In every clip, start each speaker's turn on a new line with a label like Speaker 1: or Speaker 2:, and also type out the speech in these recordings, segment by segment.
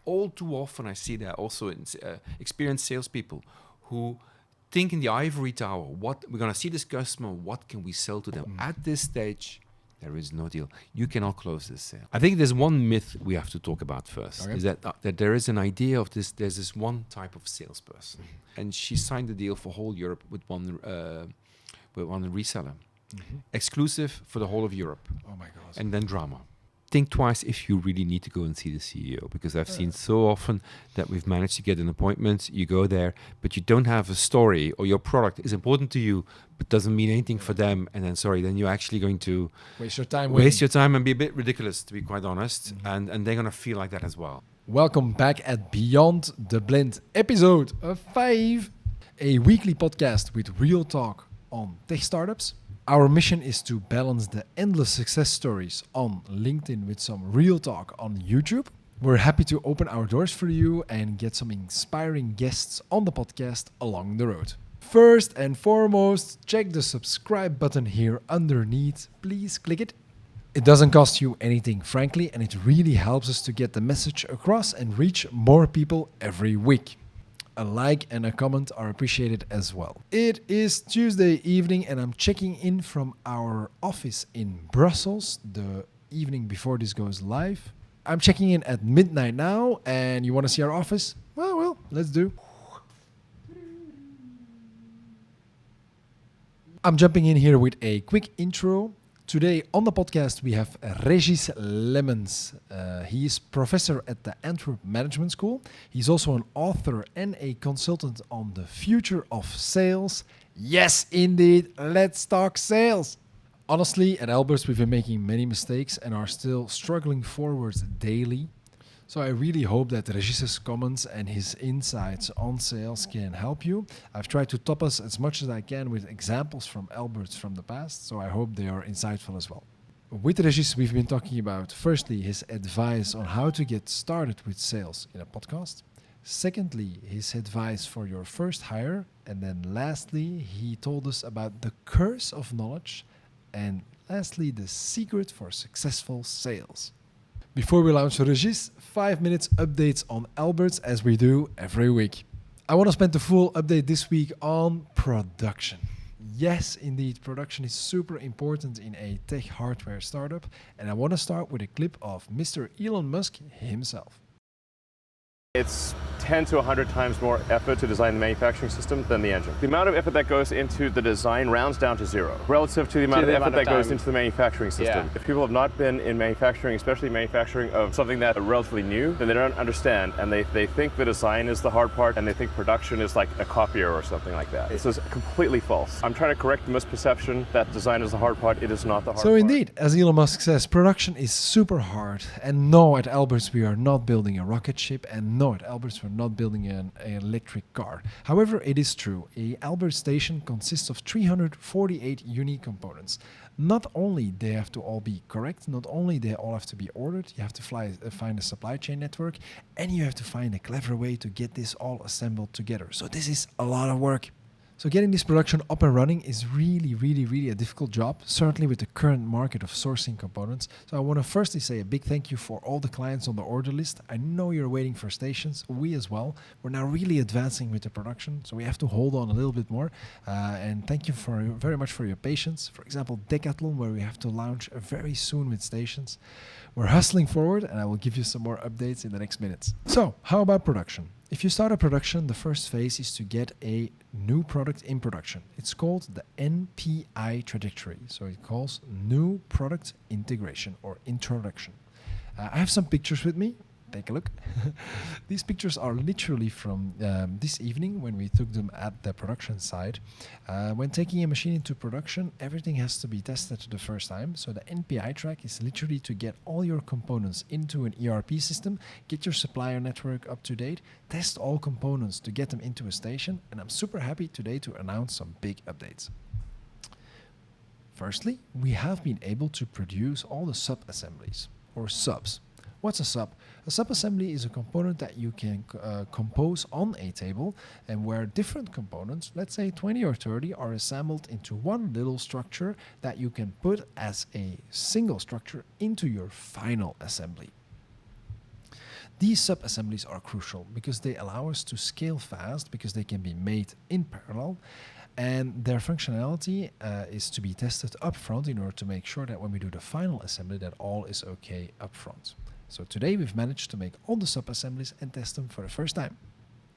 Speaker 1: all too often I see that also in experienced salespeople who think in the ivory tower, what we're going to see this customer, what can we sell to them? At this stage, there is no deal. You cannot close this sale. I think there's one myth we have to talk about first, is that there is an idea of this, there's this one type of salesperson. And she signed a deal for whole Europe with one reseller. Exclusive for the whole of Europe.
Speaker 2: Oh my God.
Speaker 1: And then drama. Think twice if you really need to go and see the CEO, because I've seen so often that we've managed to get an appointment, you go there, but you don't have a story, or your product is important to you, but doesn't mean anything for them, and then you're actually going to
Speaker 2: Waste your time.
Speaker 1: And be a bit ridiculous, to be quite honest, and they're going to feel like that as well.
Speaker 2: Welcome back at Beyond the Blind, episode 5, a weekly podcast with real talk on tech startups. Our mission is to balance the endless success stories on LinkedIn with some real talk on YouTube. We're happy to open our doors for you and get some inspiring guests on the podcast along the road. First and foremost, check the subscribe button here underneath. Please click it. It doesn't cost you anything, frankly, and it really helps us to get the message across and reach more people every week. A like and a comment are appreciated as well. It is Tuesday evening and I'm checking in from our office in Brussels the evening before this goes live. I'm checking in at midnight now, and you want to see our office? Well, let's do. I'm jumping in here with a quick intro. Today on the podcast we have Régis Lemmens. He is professor at the Antwerp Management School. He's also an author and a consultant on the future of sales. Yes, indeed. Let's talk sales. Honestly, at Alberts we've been making many mistakes and are still struggling forward daily. So I really hope that Régis' comments and his insights on sales can help you. I've tried to top us as much as I can with examples from Alberts from the past, so I hope they are insightful as well. With Régis, we've been talking about, firstly, his advice on how to get started with sales in a podcast. Secondly, his advice for your first hire. And then lastly, he told us about the curse of knowledge. And lastly, the secret for successful sales. Before we launch Régis, 5 minutes updates on Alberts as we do every week. I want to spend the full update this week on production. Yes, indeed, production is super important in a tech hardware startup, and I want to start with a clip of Mr. Elon Musk himself.
Speaker 3: It's 10 to 100 times more effort to design the manufacturing system than the engine. The amount of effort that goes into the design rounds down to zero relative to the amount of effort that goes into the manufacturing system. Yeah. If people have not been in manufacturing, especially manufacturing of something that are relatively new, then they don't understand, and they think the design is the hard part, and they think production is like a copier or something like that. This is completely false. I'm trying to correct the misperception that design is the hard part. It is not the hard part.
Speaker 2: So indeed, as Elon Musk says, production is super hard. And no, at Alberts we are not building a rocket ship, and no, at Alberts we're not building an electric car. However, it is true. A Alberts station consists of 348 unique components. Not only they have to all be correct, not only they all have to be ordered, you have to find a supply chain network, and you have to find a clever way to get this all assembled together. So this is a lot of work. So getting this production up and running is really a difficult job, certainly with the current market of sourcing components. So I want to firstly say a big thank you for all the clients on the order list. I know you're waiting for stations, we as well. We're now really advancing with the production, so we have to hold on a little bit more. And thank you very much for your patience. For example, Decathlon, where we have to launch very soon with stations. We're hustling forward, and I will give you some more updates in the next minutes. So, how about production? If you start a production, the first phase is to get a new product in production. It's called the NPI trajectory. So it calls New Product Integration or Introduction. I have some pictures with me. Take a look. These pictures are literally from this evening when we took them at the production site. When taking a machine into production, everything has to be tested the first time. So the NPI track is literally to get all your components into an ERP system, get your supplier network up to date, test all components to get them into a station. And I'm super happy today to announce some big updates. Firstly, we have been able to produce all the sub-assemblies or subs. What's a sub? A sub-assembly is a component that you can compose on a table, and where different components, let's say 20 or 30, are assembled into one little structure that you can put as a single structure into your final assembly. These sub-assemblies are crucial because they allow us to scale fast because they can be made in parallel, and their functionality is to be tested up front in order to make sure that when we do the final assembly that all is okay up front. So today we've managed to make all the sub-assemblies and test them for the first time.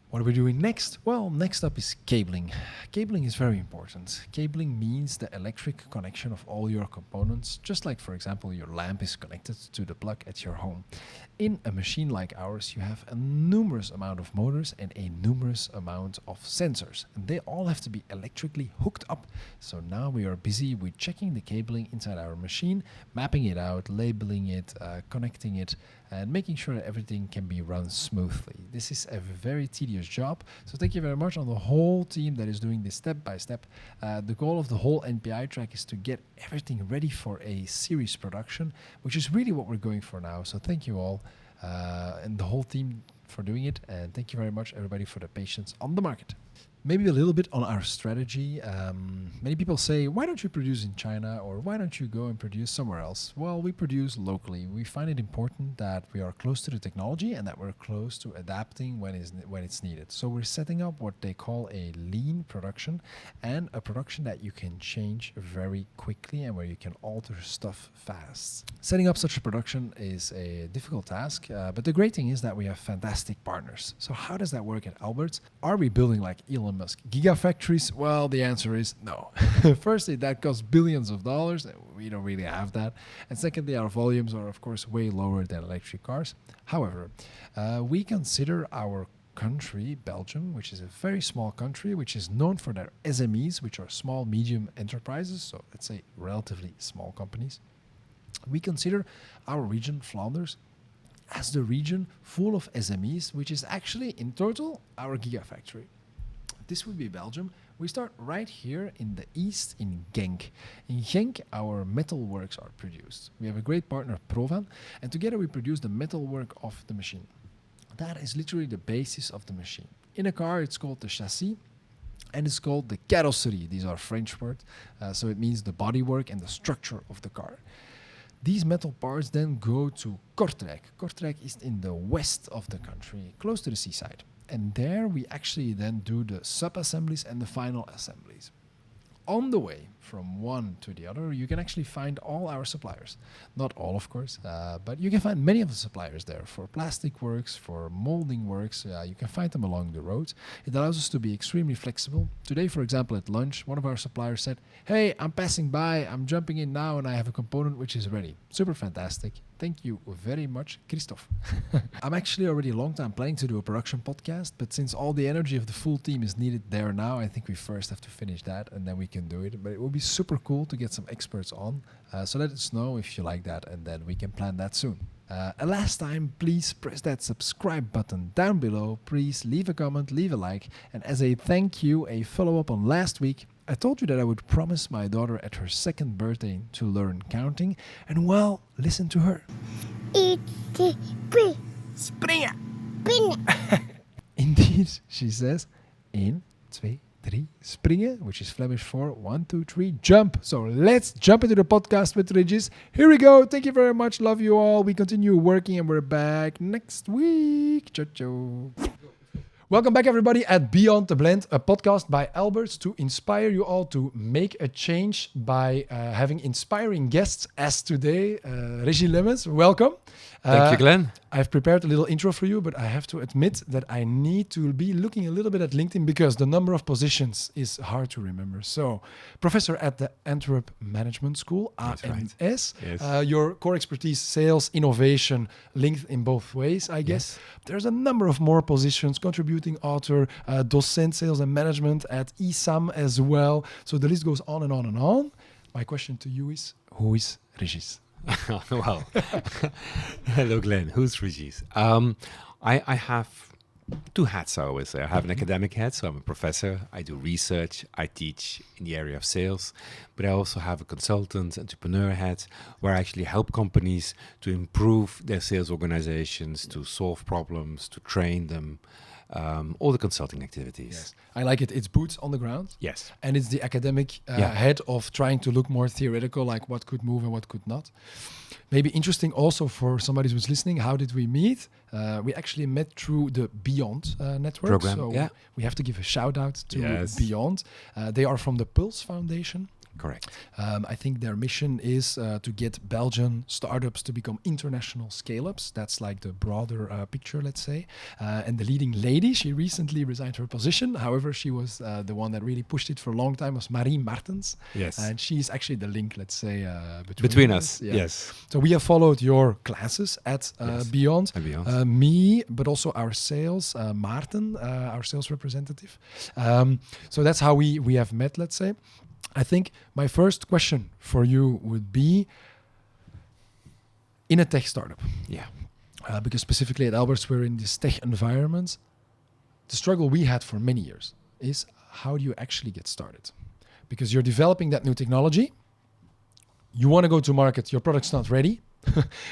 Speaker 2: What are we doing next? Well, next up is cabling. Cabling is very important. Cabling means the electric connection of all your components, just like, for example, your lamp is connected to the plug at your home. In a machine like ours, you have a numerous amount of motors and a numerous amount of sensors, and they all have to be electrically hooked up. So now we are busy with checking the cabling inside our machine, mapping it out, labeling it, connecting it, and making sure that everything can be run smoothly. This is a very tedious job, so thank you very much on the whole team that is doing this step by step. The goal of the whole NPI track is to get everything ready for a series production, which is really what we're going for now. So thank you all and the whole team for doing it, and thank you very much everybody for the patience on the market. Maybe a little bit on our strategy. Many people say, why don't you produce in China, or why don't you go and produce somewhere else? Well, we produce locally. We find it important that we are close to the technology and that we're close to adapting when it's needed. So we're setting up what they call a lean production, and a production that you can change very quickly and where you can alter stuff fast. Setting up such a production is a difficult task, but the great thing is that we have fantastic partners. So how does that work at Alberts? Are we building like Elon Musk gigafactories? Well, the answer is no. Firstly, that costs billions of dollars, and we don't really have that. And secondly, our volumes are of course way lower than electric cars. However, we consider our country, Belgium, which is a very small country, which is known for their SMEs, which are small, medium enterprises, so let's say relatively small companies. We consider our region, Flanders, as the region full of SMEs, which is actually in total our gigafactory. This would be Belgium. We start right here in the east in Genk. In Genk, our metalworks are produced. We have a great partner, Provan, and together we produce the metalwork of the machine. That is literally the basis of the machine. In a car, it's called the chassis, and it's called the carrosserie. These are French words, so it means the bodywork and the structure of the car. These metal parts then go to Kortrijk. Kortrijk is in the west of the country, close to the seaside. And there we actually then do the sub-assemblies and the final assemblies. On the way from one to the other, you can actually find all our suppliers. Not all, of course, but you can find many of the suppliers there for plastic works, for molding works. You can find them along the road. It allows us to be extremely flexible. Today, for example, at lunch, one of our suppliers said, hey, I'm passing by, I'm jumping in now, and I have a component which is ready. Super fantastic. Thank you very much, Christophe. I'm actually already a long time planning to do a production podcast, but since all the energy of the full team is needed there now, I think we first have to finish that and then we can do it. But it will be super cool to get some experts on. So let us know if you like that, and then we can plan that soon. And last time, please press that subscribe button down below. Please leave a comment, leave a like. And as a thank you, a follow-up on last week, I told you that I would promise my daughter at her second birthday to learn counting. And well, listen to her.
Speaker 4: Springen.
Speaker 2: Indeed, she says, 1, 2, 3, springen, which is Flemish for 1, 2, 3, jump. So let's jump into the podcast with Régis. Here we go. Thank you very much. Love you all. We continue working and we're back next week. Ciao, ciao. Welcome back, everybody, at Beyond the Blend, a podcast by Alberts to inspire you all to make a change by having inspiring guests, as today, Régis Lemmens. Welcome.
Speaker 1: Thank you, Glenn.
Speaker 2: I've prepared a little intro for you, but I have to admit that I need to be looking a little bit at LinkedIn because the number of positions is hard to remember. So, professor at the Antwerp Management School, AMS.
Speaker 1: Right. Yes.
Speaker 2: Your core expertise, sales, innovation, linked in both ways, I guess.
Speaker 1: Yes.
Speaker 2: There's a number of more positions, contributing author, docent, sales and management at ESAM as well. So the list goes on and on and on. My question to you is, who is Régis?
Speaker 1: Well, hello, Glenn. Who's Régis? I have two hats, I always say. I have an academic hat, so I'm a professor. I do research. I teach in the area of sales. But I also have a consultant, entrepreneur hat, where I actually help companies to improve their sales organizations, to solve problems, to train them. All the consulting activities.
Speaker 2: Yes. I like it. It's boots on the ground.
Speaker 1: Yes.
Speaker 2: And it's the academic head of trying to look more theoretical, like what could move and what could not. Maybe interesting also for somebody who's listening, how did we meet? We actually met through the Beyond network.
Speaker 1: Program,
Speaker 2: So
Speaker 1: yeah.
Speaker 2: we have to give a shout out to
Speaker 1: Yes.
Speaker 2: Beyond. They are from the Pulse Foundation.
Speaker 1: Correct.
Speaker 2: I think their mission is to get Belgian startups to become international scale-ups. That's like the broader picture, let's say. And the leading lady, she recently resigned her position. However, she was the one that really pushed it for a long time, was Marie Martens.
Speaker 1: Yes.
Speaker 2: And she's actually the link, let's say,
Speaker 1: Between us.
Speaker 2: Yeah.
Speaker 1: Yes.
Speaker 2: So we have followed your classes at
Speaker 1: Yes.
Speaker 2: Beyond.
Speaker 1: At Beyond.
Speaker 2: Me, but also our sales, Maarten, our sales representative. So that's how we have met, let's say. I think my first question for you would be, in a tech startup,
Speaker 1: Yeah.
Speaker 2: because specifically at Alberts we're in this tech environment, the struggle we had for many years is how do you actually get started? Because you're developing that new technology, you want to go to market, your product's not ready,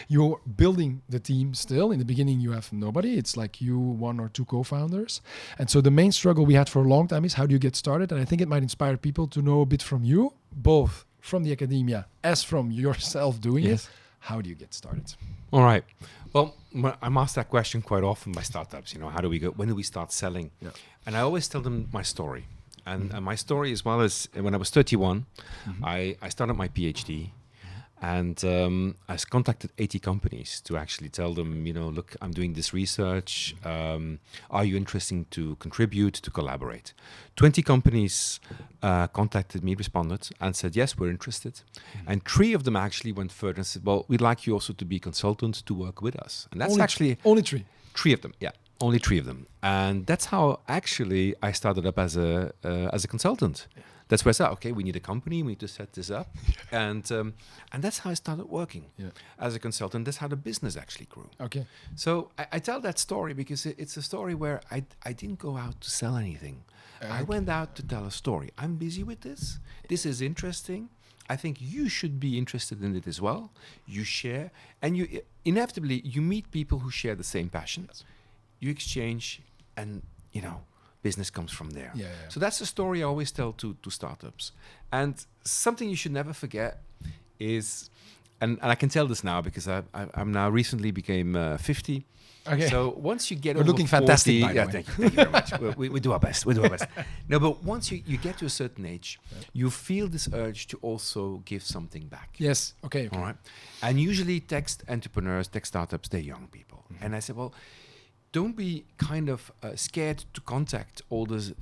Speaker 2: you're building the team still. In the beginning, you have nobody. It's like you, one or two co-founders. And so the main struggle we had for a long time is how do you get started? And I think it might inspire people to know a bit from you, both from the academia as from yourself doing
Speaker 1: Yes.
Speaker 2: it. How do you get started?
Speaker 1: All right. Well, I'm asked that question quite often by startups. How do we go? When do we start selling?
Speaker 2: Yeah.
Speaker 1: And I always tell them my story. And my story, as well as when I was 31, I started my PhD. And I contacted 80 companies to actually tell them, look, I'm doing this research. Are you interested to contribute, to collaborate? 20 companies contacted me, responded, and said, yes, we're interested. And 3 of them actually went further and said, well, we'd like you also to be consultants to work with us. And that's
Speaker 2: only 3.
Speaker 1: 3 of them, yeah. Only 3 of them. And that's how actually I started up as a consultant. Yeah. That's where I said, okay, we need a company, we need to set this up. And that's how I started working as a consultant. That's how the business actually grew.
Speaker 2: Okay.
Speaker 1: So I tell that story because it's a story where I didn't go out to sell anything. I went out to tell a story. I'm busy with this. This is interesting. I think you should be interested in it as well. You share. And you inevitably, you meet people who share the same passion. You exchange and, business comes from there.
Speaker 2: Yeah.
Speaker 1: So that's the story I always tell to startups. And something you should never forget is, and I can tell this now because I'm now recently became 50.
Speaker 2: Okay.
Speaker 1: So once you get
Speaker 2: We're
Speaker 1: over
Speaker 2: looking
Speaker 1: 40,
Speaker 2: fantastic, by the way.
Speaker 1: Thank you very much. We do our best. We do our best. No, but once you get to a certain age, you feel this urge to also give something back.
Speaker 2: Yes. Okay.
Speaker 1: All right. And usually tech entrepreneurs, tech startups, they're young people. And I said, well, don't be kind of scared to contact all those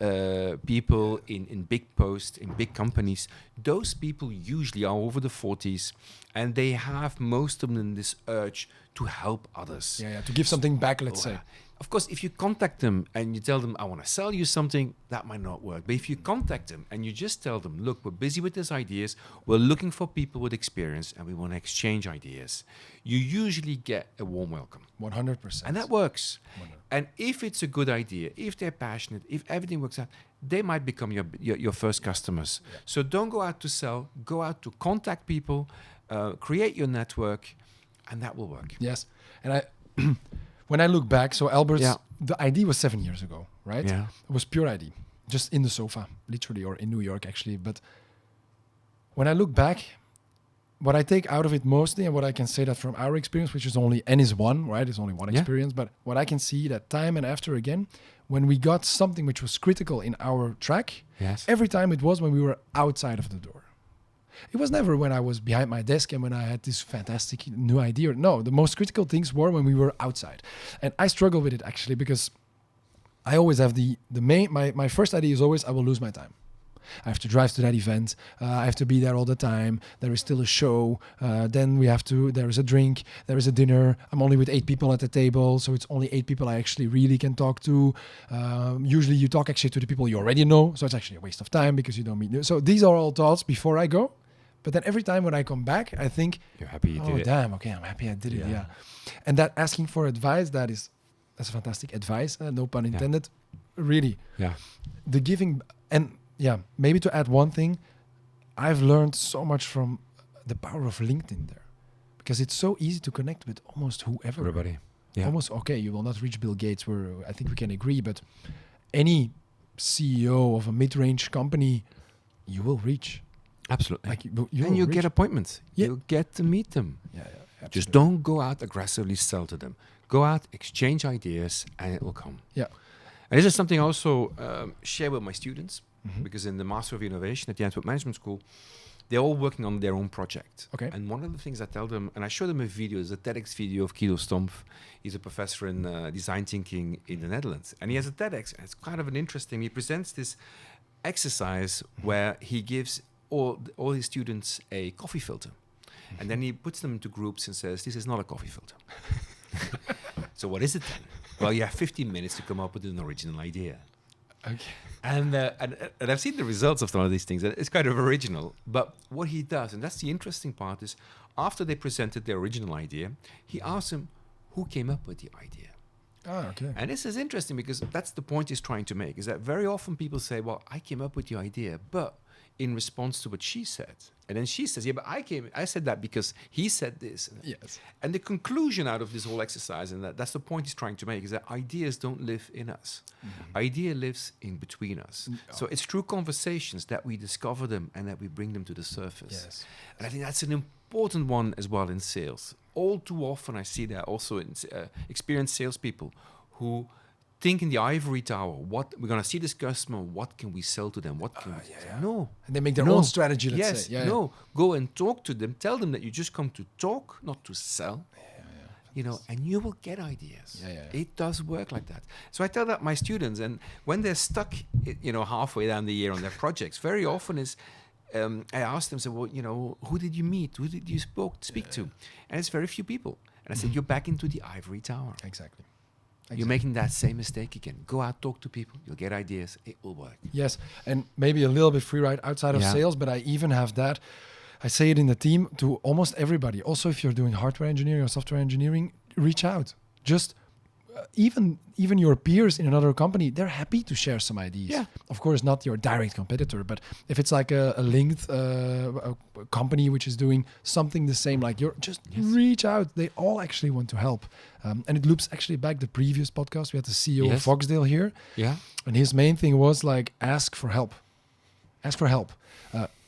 Speaker 1: people in big posts, in big companies. Those people usually are over the 40s, and they have, most of them, this urge to help others.
Speaker 2: Yeah, to give something back, let's say.
Speaker 1: Of course, if you contact them and you tell them, I want to sell you something, that might not work. But if you contact them and you just tell them, look, we're busy with these ideas, we're looking for people with experience, and we want to exchange ideas, you usually get a warm welcome.
Speaker 2: 100%.
Speaker 1: And that works.
Speaker 2: 100%.
Speaker 1: And if it's a good idea, if they're passionate, if everything works out, they might become your first customers. Yeah. So don't go out to sell, go out to contact people, create your network, and that will work.
Speaker 2: Yes. And when I look back, so Albert's, the idea was 7 years ago, right?
Speaker 1: Yeah.
Speaker 2: It was pure idea, just in the sofa, literally, or in New York, actually. But when I look back, what I take out of it mostly, and what I can say that from our experience, which is only N is one, right? It's only one experience. But what I can see that time and after again, when we got something which was critical in our track, every time it was when we were outside of the door. It was never when I was behind my desk and when I had this fantastic new idea. No, the most critical things were when we were outside. And I struggle with it actually because I always have my first idea is always I will lose my time. I have to drive to that event. I have to be there all the time. There is still a show. Then there is a drink. There is a dinner. I'm only with 8 people at the table. So it's only 8 people I actually really can talk to. Usually you talk actually to the people you already know. So it's actually a waste of time because you don't meet new. So these are all thoughts before I go. But then every time when I come back, I think,
Speaker 1: you're happy you did it.
Speaker 2: Oh, damn, okay, I'm happy I did it, yeah. And that asking for advice, that's fantastic advice, no pun intended, really.
Speaker 1: Yeah.
Speaker 2: The giving, and maybe to add one thing, I've learned so much from the power of LinkedIn there. Because it's so easy to connect with almost whoever.
Speaker 1: Everybody. Yeah.
Speaker 2: Almost, okay, you will not reach Bill Gates, I think we can agree, but any CEO of a mid-range company, you will reach.
Speaker 1: Absolutely.
Speaker 2: Like
Speaker 1: and you get appointments. Yeah. You get to meet them.
Speaker 2: Yeah,
Speaker 1: just don't go out aggressively sell to them. Go out, exchange ideas, and it will come.
Speaker 2: Yeah.
Speaker 1: And this is something I also share with my students, because in the Master of Innovation at the Antwerp Management School, they're all working on their own project.
Speaker 2: Okay.
Speaker 1: And one of the things I tell them, and I show them a video, is a TEDx video of Guido Stumpf. He's a professor in design thinking in the Netherlands. And he has a TEDx, and it's kind of an interesting, he presents this exercise where he gives all his students a coffee filter. And then he puts them into groups and says, this is not a coffee filter. So what is it then? Well, you have 15 minutes to come up with an original idea.
Speaker 2: Okay.
Speaker 1: And I've seen the results of some of these things. It's kind of original. But what he does, and that's the interesting part, is after they presented their original idea, he asks them who came up with the idea.
Speaker 2: Ah, okay.
Speaker 1: And this is interesting because that's the point he's trying to make, is that very often people say, well, I came up with the idea, but in response to what she said. And then she says, yeah, but I said that because he said this.
Speaker 2: Yes.
Speaker 1: And the conclusion out of this whole exercise, and that's the point he's trying to make, is that ideas don't live in us. Idea lives in between us. So it's through conversations that we discover them and that we bring them to the surface.
Speaker 2: Yes.
Speaker 1: And I think that's an important one as well in sales. All too often I see that also in experienced salespeople who think in the ivory tower, what we're going to see this customer, what can we sell to them, what can we no,
Speaker 2: And they make their own strategy, let's say.
Speaker 1: Go and talk to them, tell them that you just come to talk, not to sell. You know, and you will get ideas. It does work like that. So I tell that my students, and when they're stuck, halfway down the year on their projects, very often is I ask them, well, who did you meet? Who did you speak to? And it's very few people. And I said, you're back into the ivory tower.
Speaker 2: Exactly.
Speaker 1: You're making that same mistake again. Go out, talk to people. You'll get ideas. It will work.
Speaker 2: Yes, and maybe a little bit free ride outside of sales, but I even have that. I say it in the team to almost everybody. Also, if you're doing hardware engineering or software engineering, reach out. Just even your peers in another company, they're happy to share some ideas.
Speaker 1: Yeah.
Speaker 2: Of course, not your direct competitor, but if it's like a linked a company which is doing something the same like you're, just reach out. They all actually want to help. And it loops actually back the previous podcast. We had the CEO of Foxdale here.
Speaker 1: Yeah.
Speaker 2: And his main thing was like, ask for help. Ask for help.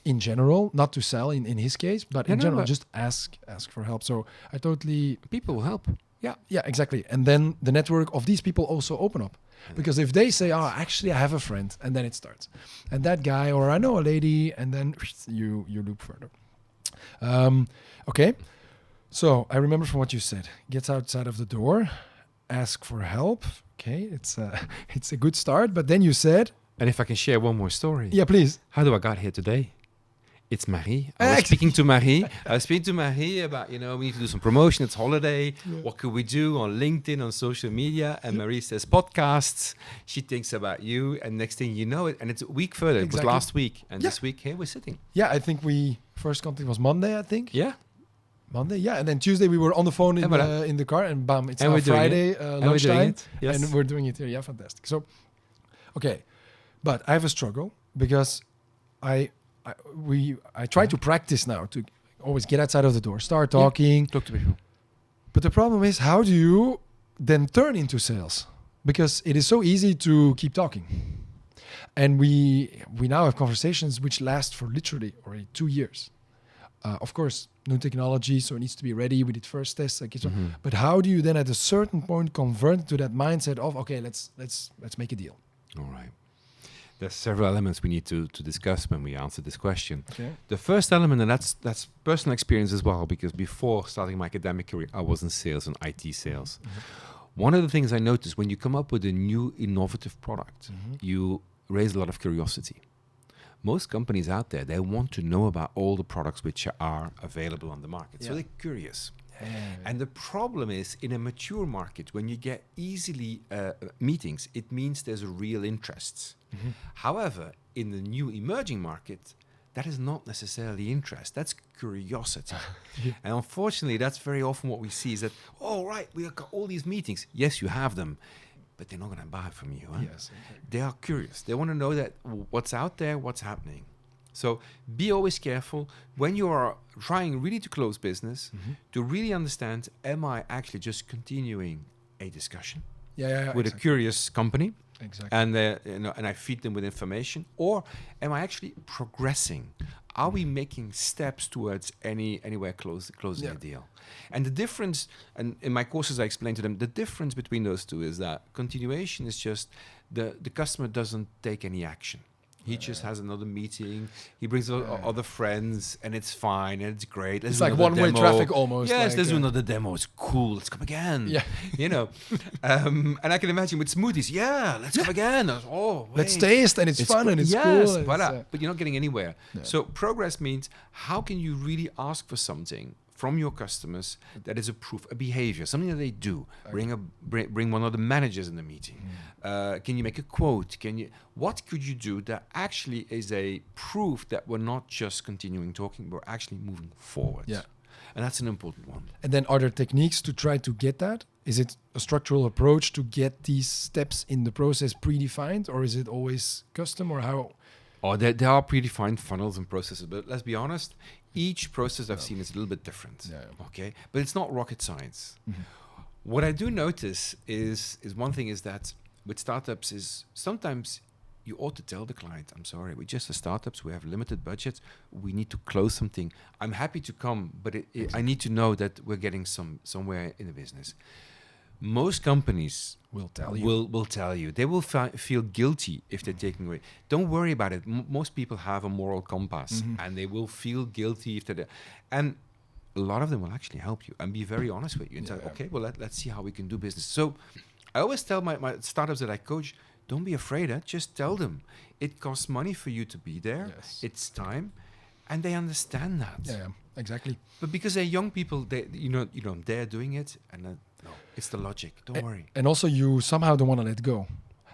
Speaker 2: In general, not to sell in his case, but in general, just ask for help. So I totally...
Speaker 1: People will help.
Speaker 2: Yeah, exactly. And then the network of these people also open up. Because if they say, actually, I have a friend, and then it starts. And that guy, or I know a lady, and then you loop further. Okay. So I remember from what you said, gets outside of the door, ask for help. Okay, it's a good start. But then you said...
Speaker 1: And if I can share one more story.
Speaker 2: Yeah, please.
Speaker 1: How do I got here today? It's Marie. I was speaking to Marie. About, we need to do some promotion. It's holiday. Yeah. What could we do on LinkedIn, on social media? And Marie says podcasts. She thinks about you. And next thing you know it, and it's a week further. Exactly. It was last week. And this week, here we're sitting.
Speaker 2: Yeah, I think first contact was Monday, I think.
Speaker 1: Yeah.
Speaker 2: Monday, yeah. And then Tuesday we were on the phone in the car. And bam, it's now Friday, lunchtime.
Speaker 1: Yes.
Speaker 2: And we're doing it here. Yeah, fantastic. So, okay. But I have a struggle because I try to practice now to always get outside of the door, start talking.
Speaker 1: Talk to people.
Speaker 2: But the problem is, how do you then turn into sales? Because it is so easy to keep talking. And we now have conversations which last for literally already 2 years. Of course, new technology, so it needs to be ready. We did first tests. But how do you then at a certain point convert to that mindset of, okay, let's make a deal?
Speaker 1: All right. There's several elements we need to discuss when we answer this question.
Speaker 2: Okay.
Speaker 1: The first element, and that's personal experience as well, because before starting my academic career, I was in sales and IT sales. One of the things I noticed, when you come up with a new innovative product, you raise a lot of curiosity. Most companies out there, they want to know about all the products which are available on the market. So they're curious. And the problem is, in a mature market, when you get easily meetings, it means there's a real interest. However, in the new emerging market, that is not necessarily interest. That's curiosity. And unfortunately, that's very often what we see is that, we have got all these meetings. Yes, you have them, but they're not going to buy from you. Huh?
Speaker 2: Yes, exactly.
Speaker 1: They are curious. They want to know that what's out there, what's happening. So be always careful when you are trying really to close business to really understand, am I actually just continuing a discussion with a curious company?
Speaker 2: Exactly.
Speaker 1: And and I feed them with information, or am I actually progressing? Are we making steps towards anywhere closing a deal? And the difference, and in my courses I explain to them, the difference between those two is that continuation is just the customer doesn't take any action. He just has another meeting. He brings other friends, and it's fine, and it's great.
Speaker 2: It's like one-way traffic almost.
Speaker 1: Yes,
Speaker 2: like,
Speaker 1: let's do another demo. It's cool. Let's come again.
Speaker 2: Yeah.
Speaker 1: You know. And I can imagine with smoothies. Yeah, let's come again. Oh, wait.
Speaker 2: Let's taste, and it's fun, and it's cool. And
Speaker 1: Voilà. But you're not getting anywhere. Yeah. So progress means how can you really ask for something from your customers that is a proof, a behavior, something that they do. Bring one of the managers in the meeting. Can you make a quote? What could you do that actually is a proof that we're not just continuing talking, we're actually moving forward?
Speaker 2: Yeah.
Speaker 1: And that's an important one.
Speaker 2: And then are there techniques to try to get that? Is it a structural approach to get these steps in the process predefined, or is it always custom, or how?
Speaker 1: Oh, there are predefined funnels and processes, but let's be honest, each process I've seen is a little bit different.
Speaker 2: Yeah.
Speaker 1: Okay, but it's not rocket science. What I do notice is one thing is that with startups is sometimes you ought to tell the client, I'm sorry, we're just a startups, we have limited budgets, we need to close something. I'm happy to come, but I need to know that we're getting somewhere in the business. Most companies
Speaker 2: will tell you.
Speaker 1: Will tell you. They will feel guilty if they're taking away. Don't worry about it. Most people have a moral compass, and they will feel guilty if they're. And a lot of them will actually help you and be very honest with you and tell, okay, well let's see how we can do business. So I always tell my startups that I coach, don't be afraid. Just tell them it costs money for you to be there.
Speaker 2: Yes.
Speaker 1: It's time, and they understand that.
Speaker 2: Yeah, exactly.
Speaker 1: But because they're young people, they're doing it, and no, it's the logic. Don't worry.
Speaker 2: And also, you somehow don't want to let go.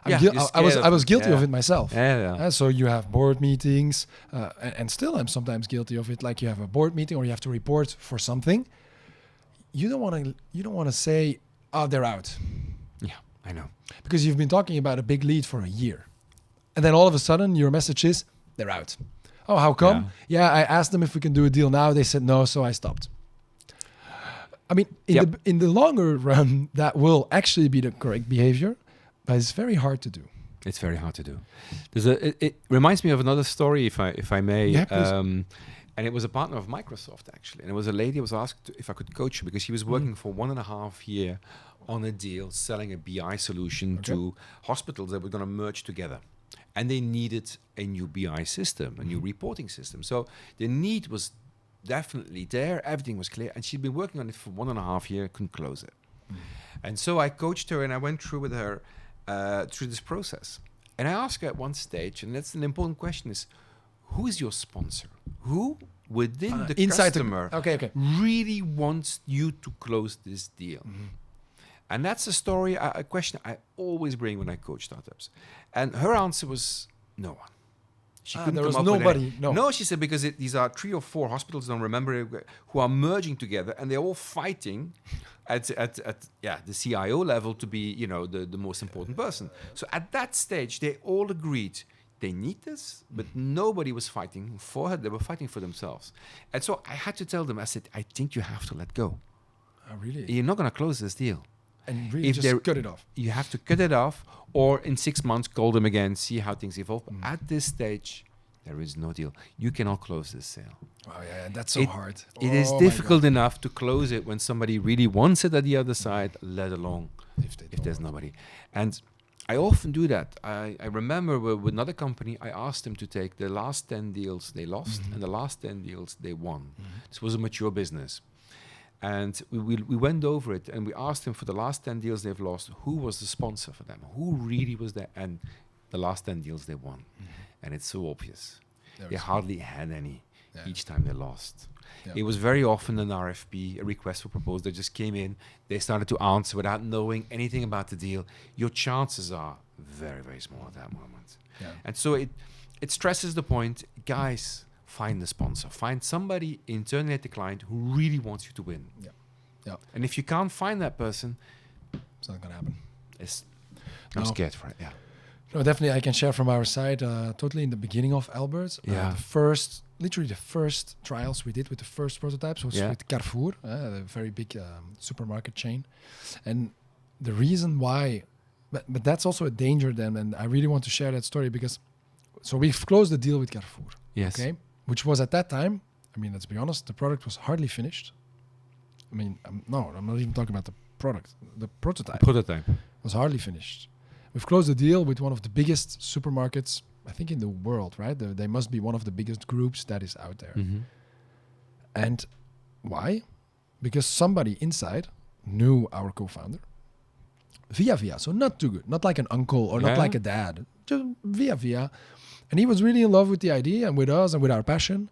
Speaker 1: I
Speaker 2: was guilty of it myself.
Speaker 1: Yeah.
Speaker 2: So you have board meetings, and still I'm sometimes guilty of it. Like you have a board meeting, or you have to report for something. You don't want to say, "Oh, they're out."
Speaker 1: Yeah, I know.
Speaker 2: Because you've been talking about a big lead for a year, and then all of a sudden your message is, "They're out." Oh, how come? Yeah, I asked them if we can do a deal now. They said no, so I stopped. I mean, in the longer run, that will actually be the correct behavior, but it's very hard to do.
Speaker 1: It's very hard to do. It reminds me of another story, if I may.
Speaker 2: Yeah, please.
Speaker 1: And it was a partner of Microsoft, actually. And it was a lady who was asked if I could coach her because she was working for 1.5 years on a deal selling a BI solution to hospitals that were going to merge together. And they needed a new BI system, a new reporting system. So the need was definitely there. Everything was clear. And she'd been working on it for 1.5 years, couldn't close it. And so I coached her and I went through with her through this process. And I asked her at one stage, and that's an important question, is who is your sponsor? Who within the customer really wants you to close this deal? And that's a story, a question I always bring when I coach startups. And her answer was no one. She couldn't
Speaker 2: there
Speaker 1: come
Speaker 2: was
Speaker 1: up
Speaker 2: nobody.
Speaker 1: with any. No, she said, because these are 3 or 4 hospitals, I don't remember, who are merging together, and they're all fighting at the CIO level to be, the most important person. So at that stage, they all agreed they need this, but nobody was fighting for her. They were fighting for themselves. And so I had to tell them, I said, I think you have to let go.
Speaker 2: Oh, really?
Speaker 1: You're not going to close this deal.
Speaker 2: And really just cut it off.
Speaker 1: You have to cut it off, or in 6 months, call them again, see how things evolve. But at this stage, there is no deal. You cannot close this sale.
Speaker 2: Oh, yeah, that's so hard.
Speaker 1: It is difficult enough to close it when somebody really wants it at the other side, let alone if there's nobody. And I often do that. I remember with another company, I asked them to take the last 10 deals they lost and the last 10 deals they won. This was a mature business. And we went over it and we asked them for the last 10 deals they've lost, who was the sponsor for them? Who really was there? And the last 10 deals they won. And it's so obvious. They hardly had any each time they lost. Yeah. It was very often an RFP, a request for proposal. They just came in, they started to answer without knowing anything about the deal. Your chances are very, very small at that moment. Yeah. And so it stresses the point, guys, find the sponsor. Find somebody internally at the client who really wants you to win. Yeah. Yeah. And if you can't find that person,
Speaker 2: it's not going to happen.
Speaker 1: I'm scared for it, yeah.
Speaker 2: No, definitely I can share from our side, totally in the beginning of Albert. Literally the first trials we did with the first prototypes was with Carrefour, a very big supermarket chain. And the reason why, but that's also a danger then, and I really want to share that story because, so we've closed the deal with Carrefour.
Speaker 1: Yes.
Speaker 2: Okay. which was at that time, I mean, let's be honest, the product was hardly finished. I mean, I'm not even talking about the product. The prototype was hardly finished. We've closed a deal with one of the biggest supermarkets, I think, in the world, right? They must be one of the biggest groups that is out there.
Speaker 1: Mm-hmm.
Speaker 2: And why? Because somebody inside knew our co-founder via. So not too good, not like an uncle or not like a dad, just via. And he was really in love with the idea and with us and with our passion.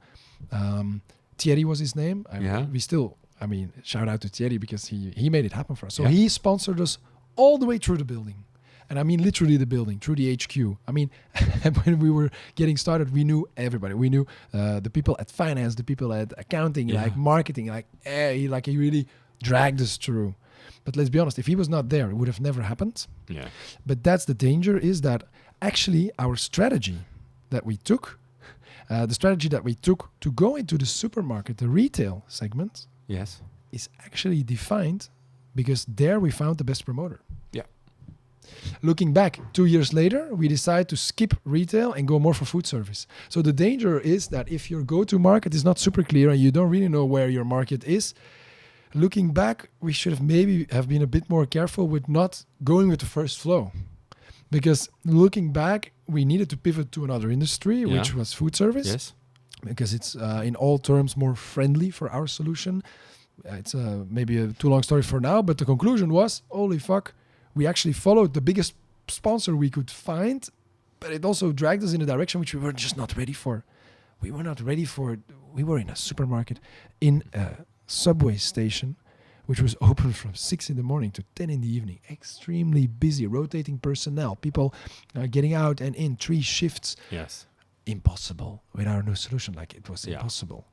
Speaker 2: Thierry was his name. We still, shout out to Thierry because he made it happen for us. So he sponsored us all the way through the building. And I mean literally the building, through the HQ. I mean, when we were getting started, we knew everybody. We knew the people at finance, the people at accounting, like marketing, he really dragged us through. But let's be honest, if he was not there, it would have never happened.
Speaker 1: Yeah.
Speaker 2: But that's the danger, is that actually our strategy that we took, to go into the supermarket, the retail segment, is actually defined because there we found the best promoter.
Speaker 1: Yeah.
Speaker 2: Looking back 2 years later, we decide to skip retail and go more for food service. So the danger is that if your go-to market is not super clear and you don't really know where your market is, looking back, we should have maybe have been a bit more careful with not going with the first flow. Because looking back, we needed to pivot to another industry, which was food service.
Speaker 1: Yes.
Speaker 2: Because it's in all terms more friendly for our solution. It's maybe a too long story for now, but the conclusion was, holy fuck, we actually followed the biggest sponsor we could find, but it also dragged us in a direction which we were just not ready for. We were not ready for it. We were in a supermarket, in a subway station, which was open from 6 a.m. to 10 p.m. Extremely busy, rotating personnel, people getting out and in 3 shifts.
Speaker 1: Yes.
Speaker 2: Impossible with our new solution. It was impossible.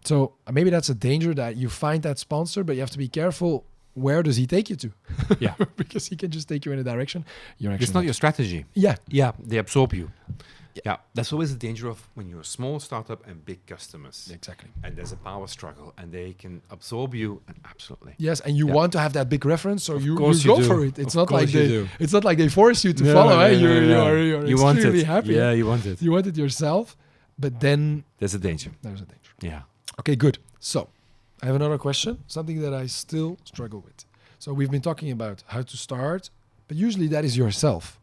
Speaker 2: So maybe that's a danger, that you find that sponsor, but you have to be careful. Where does he take you to?
Speaker 1: Yeah.
Speaker 2: Because he can just take you in a direction.
Speaker 1: It's not your strategy.
Speaker 2: Yeah.
Speaker 1: Yeah, they absorb you. Yeah, that's always the danger of when you're a small startup and big customers.
Speaker 2: Exactly.
Speaker 1: And there's a power struggle, and they can absorb you. And absolutely.
Speaker 2: Yes, and you want to have that big reference, so you
Speaker 1: go
Speaker 2: for it. It's not like they force you to follow. You're extremely happy.
Speaker 1: Yeah, you want it.
Speaker 2: You want it yourself, but then
Speaker 1: there's a danger. Yeah.
Speaker 2: Okay, good. So I have another question, something that I still struggle with. So we've been talking about how to start, but usually that is yourself.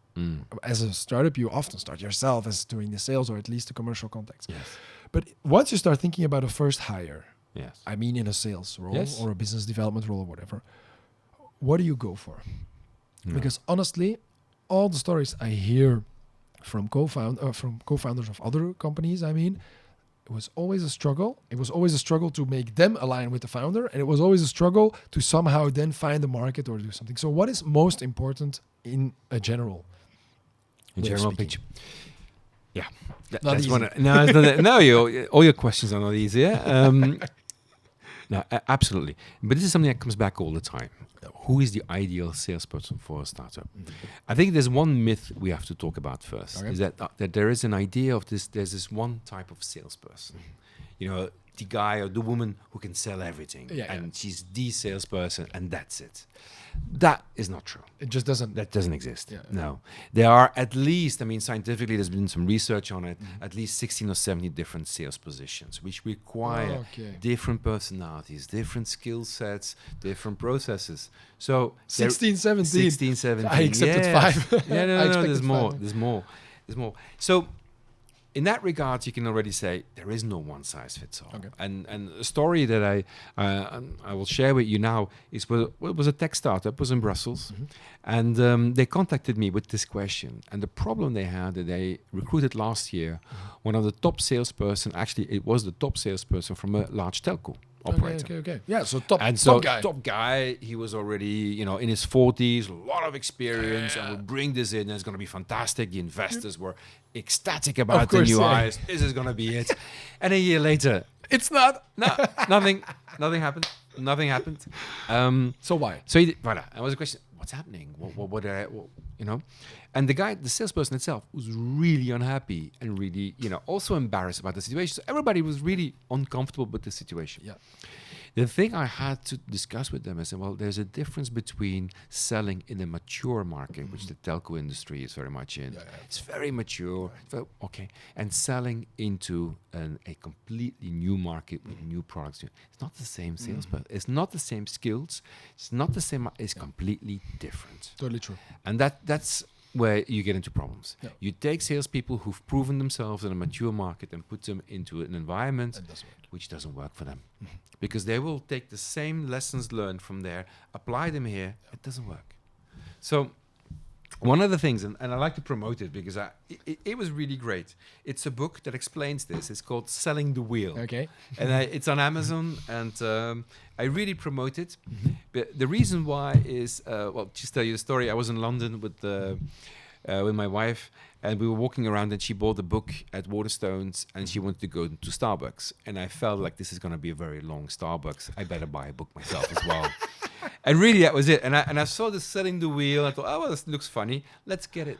Speaker 2: As a startup, you often start yourself as doing the sales or at least the commercial contacts.
Speaker 1: Yes.
Speaker 2: But once you start thinking about a first hire,
Speaker 1: yes,
Speaker 2: I mean in a sales role or a business development role or whatever, what do you go for? Because honestly, all the stories I hear from co-founders of other companies, it was always a struggle. It was always a struggle to make them align with the founder, and it was always a struggle to somehow then find the market or do something. So what is most important in a general
Speaker 1: picture? Yeah.
Speaker 2: Not easy.
Speaker 1: All your questions are not easy. No, absolutely. But this is something that comes back all the time. Who is the ideal salesperson for a startup? I think there's one myth we have to talk about first. Is that there is an idea of this. There's this one type of salesperson. The guy or the woman who can sell everything, and she's the salesperson, and that's it. That is not true.
Speaker 2: It just doesn't.
Speaker 1: That doesn't exist. No, there are at least. Scientifically, there's been some research on it. At least 16 or 70 different sales positions, which require different personalities, different skill sets, different processes. So
Speaker 2: 16, 17.
Speaker 1: 16, 17.
Speaker 2: I accepted 5.
Speaker 1: No. There's more. So, in that regard, you can already say there is no one size fits all.
Speaker 2: Okay.
Speaker 1: And a story that I will share with you now is was a tech startup, was in Brussels, and they contacted me with this question. And the problem they had, that they recruited last year one of the top salesperson. Actually, it was the top salesperson from a large telco operator.
Speaker 2: Okay. Yeah, so top guy.
Speaker 1: He was already, in his 40s, a lot of experience, and would bring this in, and it's going to be fantastic. The investors were ecstatic about the new hires. This is going to be it. And a year later,
Speaker 2: it's not.
Speaker 1: No, nothing happened. Nothing happened.
Speaker 2: So why?
Speaker 1: So voilà. And was a question: what's happening? What And the salesperson itself, was really unhappy and really, also embarrassed about the situation. So everybody was really uncomfortable with the situation.
Speaker 2: Yeah.
Speaker 1: The thing I had to discuss with them, I said, well, there's a difference between selling in a mature market, which the telco industry is very much in. It's very mature, okay, and selling into a completely new market with new products. It's not the same sales, but it's not the same skills. It's not the same. It's completely different.
Speaker 2: Totally true.
Speaker 1: And that's where you get into problems. Yeah. You take salespeople who've proven themselves in a mature market and put them into an environment which doesn't work for them. Because they will take the same lessons learned from there, apply them here, it doesn't work. So one of the things, and I like to promote it because it was really great. It's a book that explains this. It's called Selling the Wheel.
Speaker 2: Okay.
Speaker 1: And it's on Amazon, and I really promote it. But the reason why is, well, just tell you the story. I was in London with my wife, and we were walking around, and she bought a book at Waterstones, and she wanted to go to Starbucks. And I felt like this is going to be a very long Starbucks. I better buy a book myself as well. And really, that was it. And I saw this Selling the Wheel. I thought, oh, well, this looks funny. Let's get it,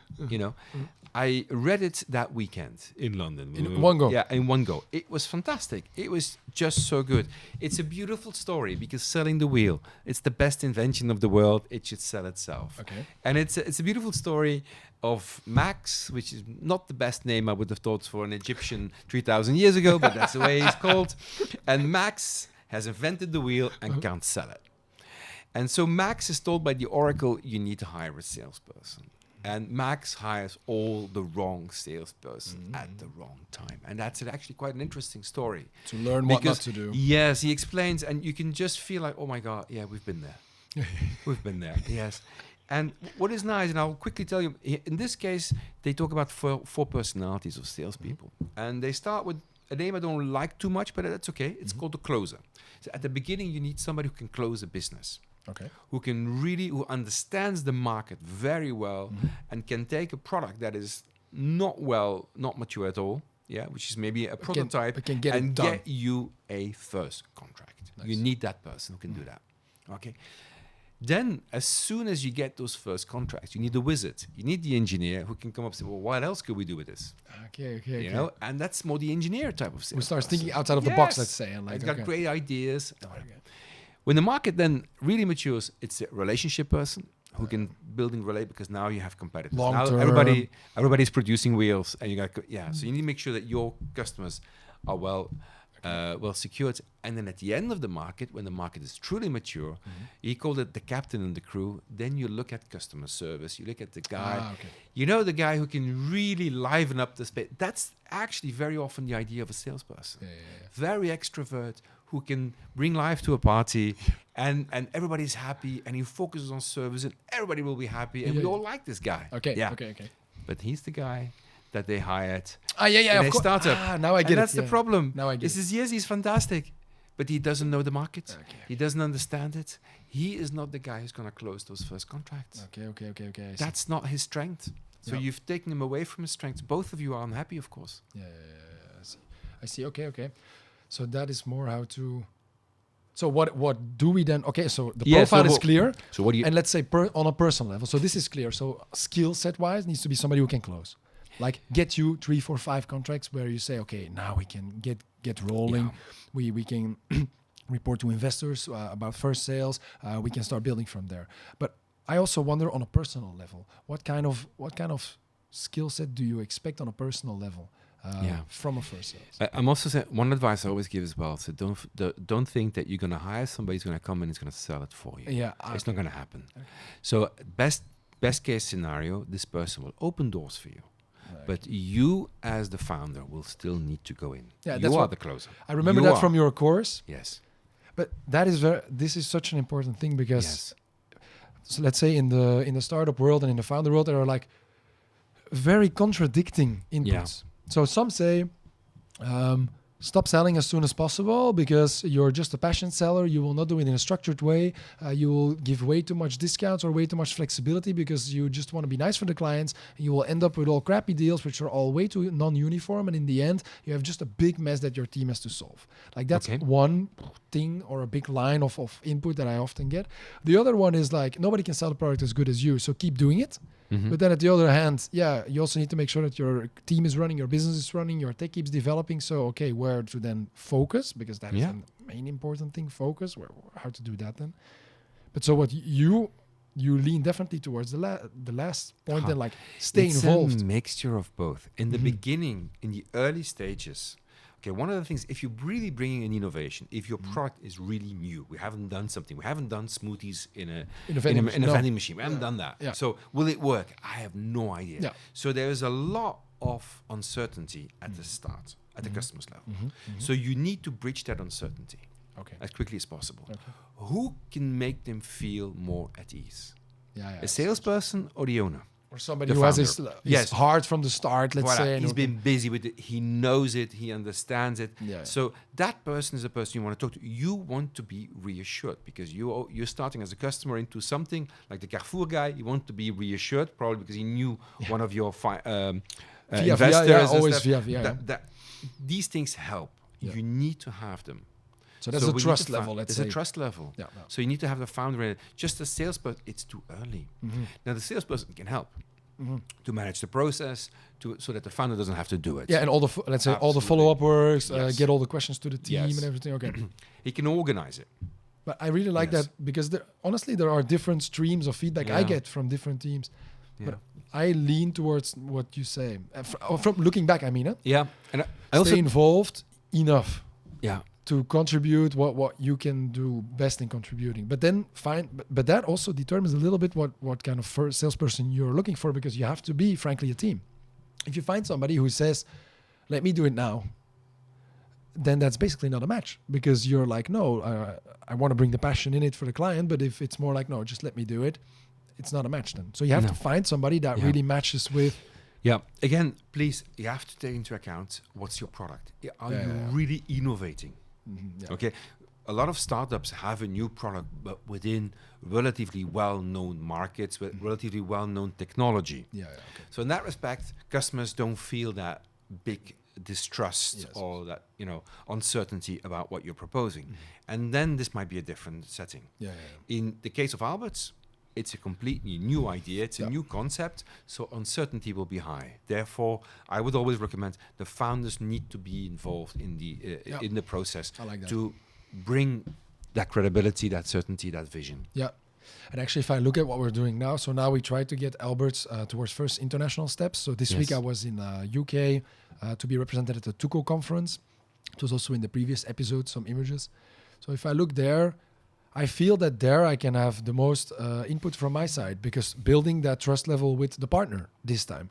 Speaker 1: I read it that weekend in London.
Speaker 2: In one go?
Speaker 1: Yeah, in one go. It was fantastic. It was just so good. It's a beautiful story because Selling the Wheel, it's the best invention of the world. It should sell itself.
Speaker 2: Okay.
Speaker 1: And it's a beautiful story of Max, which is not the best name I would have thought for an Egyptian 3,000 years ago, but that's the way he's called. And Max has invented the wheel and can't sell it. And so Max is told by the Oracle, you need to hire a salesperson. And Max hires all the wrong salesperson at the wrong time. And that's actually quite an interesting story.
Speaker 2: To learn what not to do.
Speaker 1: Yes, he explains, and you can just feel like, oh my God, yeah, we've been there. We've been there, yes. And what is nice, and I'll quickly tell you, in this case, they talk about four personalities of salespeople. And they start with a name I don't like too much, but that's okay. It's called the closer. So at the beginning, you need somebody who can close a business.
Speaker 2: Okay.
Speaker 1: Who understands the market very well and can take a product that is not mature at all, which is maybe a prototype, and get you a first contract. Nice. You need that person who can do that. Okay. Then, as soon as you get those first contracts, you need the wizard. You need the engineer who can come up and say, well, what else could we do with this?
Speaker 2: Okay.
Speaker 1: You know, and that's more the engineer type of sales.
Speaker 2: Who starts thinking outside of the box, let's say. And
Speaker 1: like, got great ideas. When the market then really matures, it's a relationship person who can building relate, because now you have competitors. Now everybody's producing wheels, and you got so you need to make sure that your customers are well secured. And then at the end of the market, when the market is truly mature, he called it the captain and the crew. Then you look at customer service. You look at the guy, the guy who can really liven up the space. That's actually very often the idea of a salesperson. Very extrovert, who can bring life to a party, and everybody's happy, and he focuses on service, and everybody will be happy, and we all like this guy. Okay. But he's the guy that they hired. In a startup.
Speaker 2: Now I get it.
Speaker 1: That's the problem.
Speaker 2: Now I get it.
Speaker 1: Yes, he's fantastic, but he doesn't know the market. He doesn't understand it. He is not the guy who's going to close those first contracts.
Speaker 2: Okay.
Speaker 1: That's not his strength. So you've taken him away from his strength. Both of you are unhappy, of course.
Speaker 2: I see. Okay. So that is more how to. So what do we then? Okay, so the profile is clear.
Speaker 1: So what do you?
Speaker 2: And let's say on a personal level. So this is clear. So skill set wise, needs to be somebody who can close. Like get you 3, 4, 5 contracts where you say, okay, now we can get rolling. We can report to investors about first sales. We can start building from there. But I also wonder on a personal level, what kind of skill set do you expect on a personal level? From a first sales.
Speaker 1: I'm also saying one advice I always give as well. So don't think that you're going to hire somebody who's going to come and is going to sell it for you. It's not going to happen. Okay. So best case scenario, this person will open doors for you. But you, as the founder, will still need to go in. You are the closer.
Speaker 2: I remember that from your course.
Speaker 1: Yes.
Speaker 2: But this is such an important thing because, so let's say in the startup world and in the founder world, there are like very contradicting inputs. So some say, stop selling as soon as possible because you're just a passion seller. You will not do it in a structured way. You will give way too much discounts or way too much flexibility because you just want to be nice for the clients. And you will end up with all crappy deals, which are all way too non-uniform. And in the end, you have just a big mess that your team has to solve. Like that's one thing or a big line of input that I often get. The other one is like, nobody can sell the product as good as you, so keep doing it. But then at the other hand, you also need to make sure that your team is running, your business is running, your tech keeps developing. So, okay, where to then focus? Because that is main important thing. Focus. How to do that then? But so what you lean definitely towards the last point, and like stay involved.
Speaker 1: It's a mixture of both. In the beginning, in the early stages. Okay, one of the things, if you're really bringing an innovation, if your product is really new, we haven't done something, we haven't done smoothies in a vending machine, we haven't done that.
Speaker 2: Yeah.
Speaker 1: So will it work? I have no idea.
Speaker 2: Yeah.
Speaker 1: So there is a lot of uncertainty at the start, at the customer's level. So you need to bridge that uncertainty as quickly as possible. Okay. Who can make them feel more at ease? A salesperson or the owner?
Speaker 2: Or somebody who has his heart from the start, let's say.
Speaker 1: He's been busy with it. He knows it. He understands it. So that person is the person you want to talk to. You want to be reassured because you're starting as a customer into something like the Carrefour guy. You want to be reassured, probably because he knew one of your investors. These things help. You need to have them.
Speaker 2: So that's a trust level, let's say.
Speaker 1: It's a trust level. Yeah. So you need to have the founder in it. Just a salesperson, it's too early. Now, the salesperson can help to manage the process so that the founder doesn't have to do it.
Speaker 2: Yeah, and all the, all the follow-up works, get all the questions to the team and everything. Okay.
Speaker 1: He can organize it.
Speaker 2: But I really like that because honestly, there are different streams of feedback I get from different teams. Yeah. But I lean towards what you say. From looking back, I mean.
Speaker 1: Yeah. And
Speaker 2: I also stay involved enough.
Speaker 1: Yeah.
Speaker 2: To contribute what you can do best in contributing, but then but that also determines a little bit what kind of salesperson you're looking for, because you have to be frankly a team. If you find somebody who says, "Let me do it now," then that's basically not a match, because you're like, "No, I want to bring the passion in it for the client," but if it's more like, "No, just let me do it," it's not a match then. So you have to find somebody that really matches with.
Speaker 1: Yeah. Again, please, you have to take into account what's your product. Are you really innovating? Okay, a lot of startups have a new product, but within relatively well-known markets with relatively well-known technology. So in that respect, customers don't feel that big distrust or that uncertainty about what you're proposing, and then this might be a different setting. In the case of Alberts, it's a completely new idea. It's a new concept, so uncertainty will be high. Therefore, I would always recommend the founders need to be involved in the process to bring that credibility, that certainty, that vision. Yeah.
Speaker 2: And actually, if I look at what we're doing now, so now we try to get Alberts towards first international steps. So this week I was in UK to be represented at the Tuco conference. It was also in the previous episode, some images. So if I look there, I feel that there I can have the most input from my side, because building that trust level with the partner this time.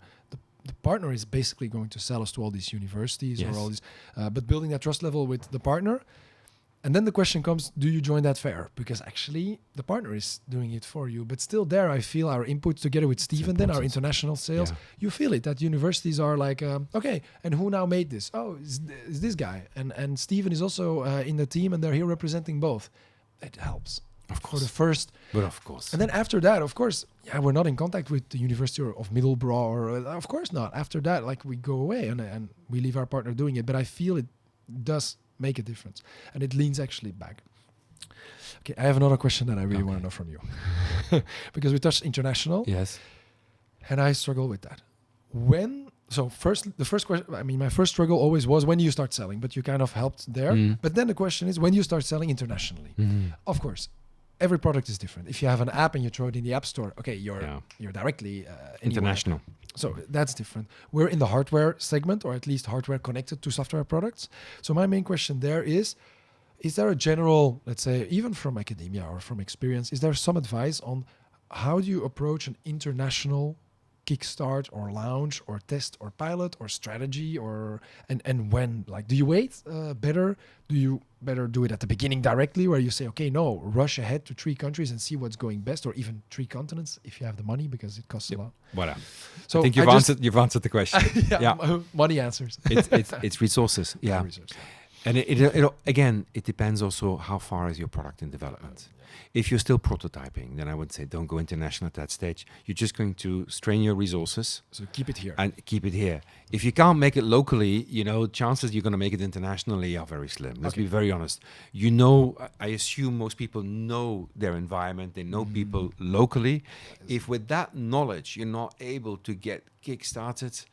Speaker 2: The partner is basically going to sell us to all these universities or all these, but building that trust level with the partner. And then the question comes, do you join that fair? Because actually the partner is doing it for you. But still there, I feel our input together with Steven, then our international sales, you feel it, that universities are like, okay, and who now made this? Oh, is this guy. And Steven is also in the team, and they're here representing both. It helps.
Speaker 1: Of course.
Speaker 2: For the first.
Speaker 1: But of course.
Speaker 2: And then after that, of course, we're not in contact with the University of Middlesbrough, or of course not. After that, like, we go away and we leave our partner doing it. But I feel it does make a difference. And it leans actually back. Okay, I have another question that I really want to know from you. Because we touched international.
Speaker 1: Yes.
Speaker 2: And I struggle with that. So the first question, I mean, my first struggle always was, when do you start selling? But you kind of helped there. But then the question is, when do you start selling internationally? Of course, every product is different. If you have an app and you throw it in the app store, okay, you're directly
Speaker 1: international.
Speaker 2: So that's different. We're in the hardware segment, or at least hardware connected to software products. So my main question there is there a general, let's say, even from academia or from experience, is there some advice on how do you approach an international kickstart or launch or test or pilot or strategy, or and when? Like, do you wait better? Do you better do it at the beginning directly, where you say, okay, no, rush ahead to 3 countries and see what's going best, or even 3 continents if you have the money, because it costs a lot.
Speaker 1: Voilà. So I think you've answered the question.
Speaker 2: Money answers.
Speaker 1: It's resources. Yeah. And it again, it depends also how far is your product in development. If you're still prototyping, then I would say don't go international at that stage. You're just going to strain your resources.
Speaker 2: So keep it here.
Speaker 1: And keep it here. If you can't make it locally, chances you're going to make it internationally are very slim. Let's be very honest. I assume most people know their environment. They know people locally. If with that knowledge you're not able to get kick-started,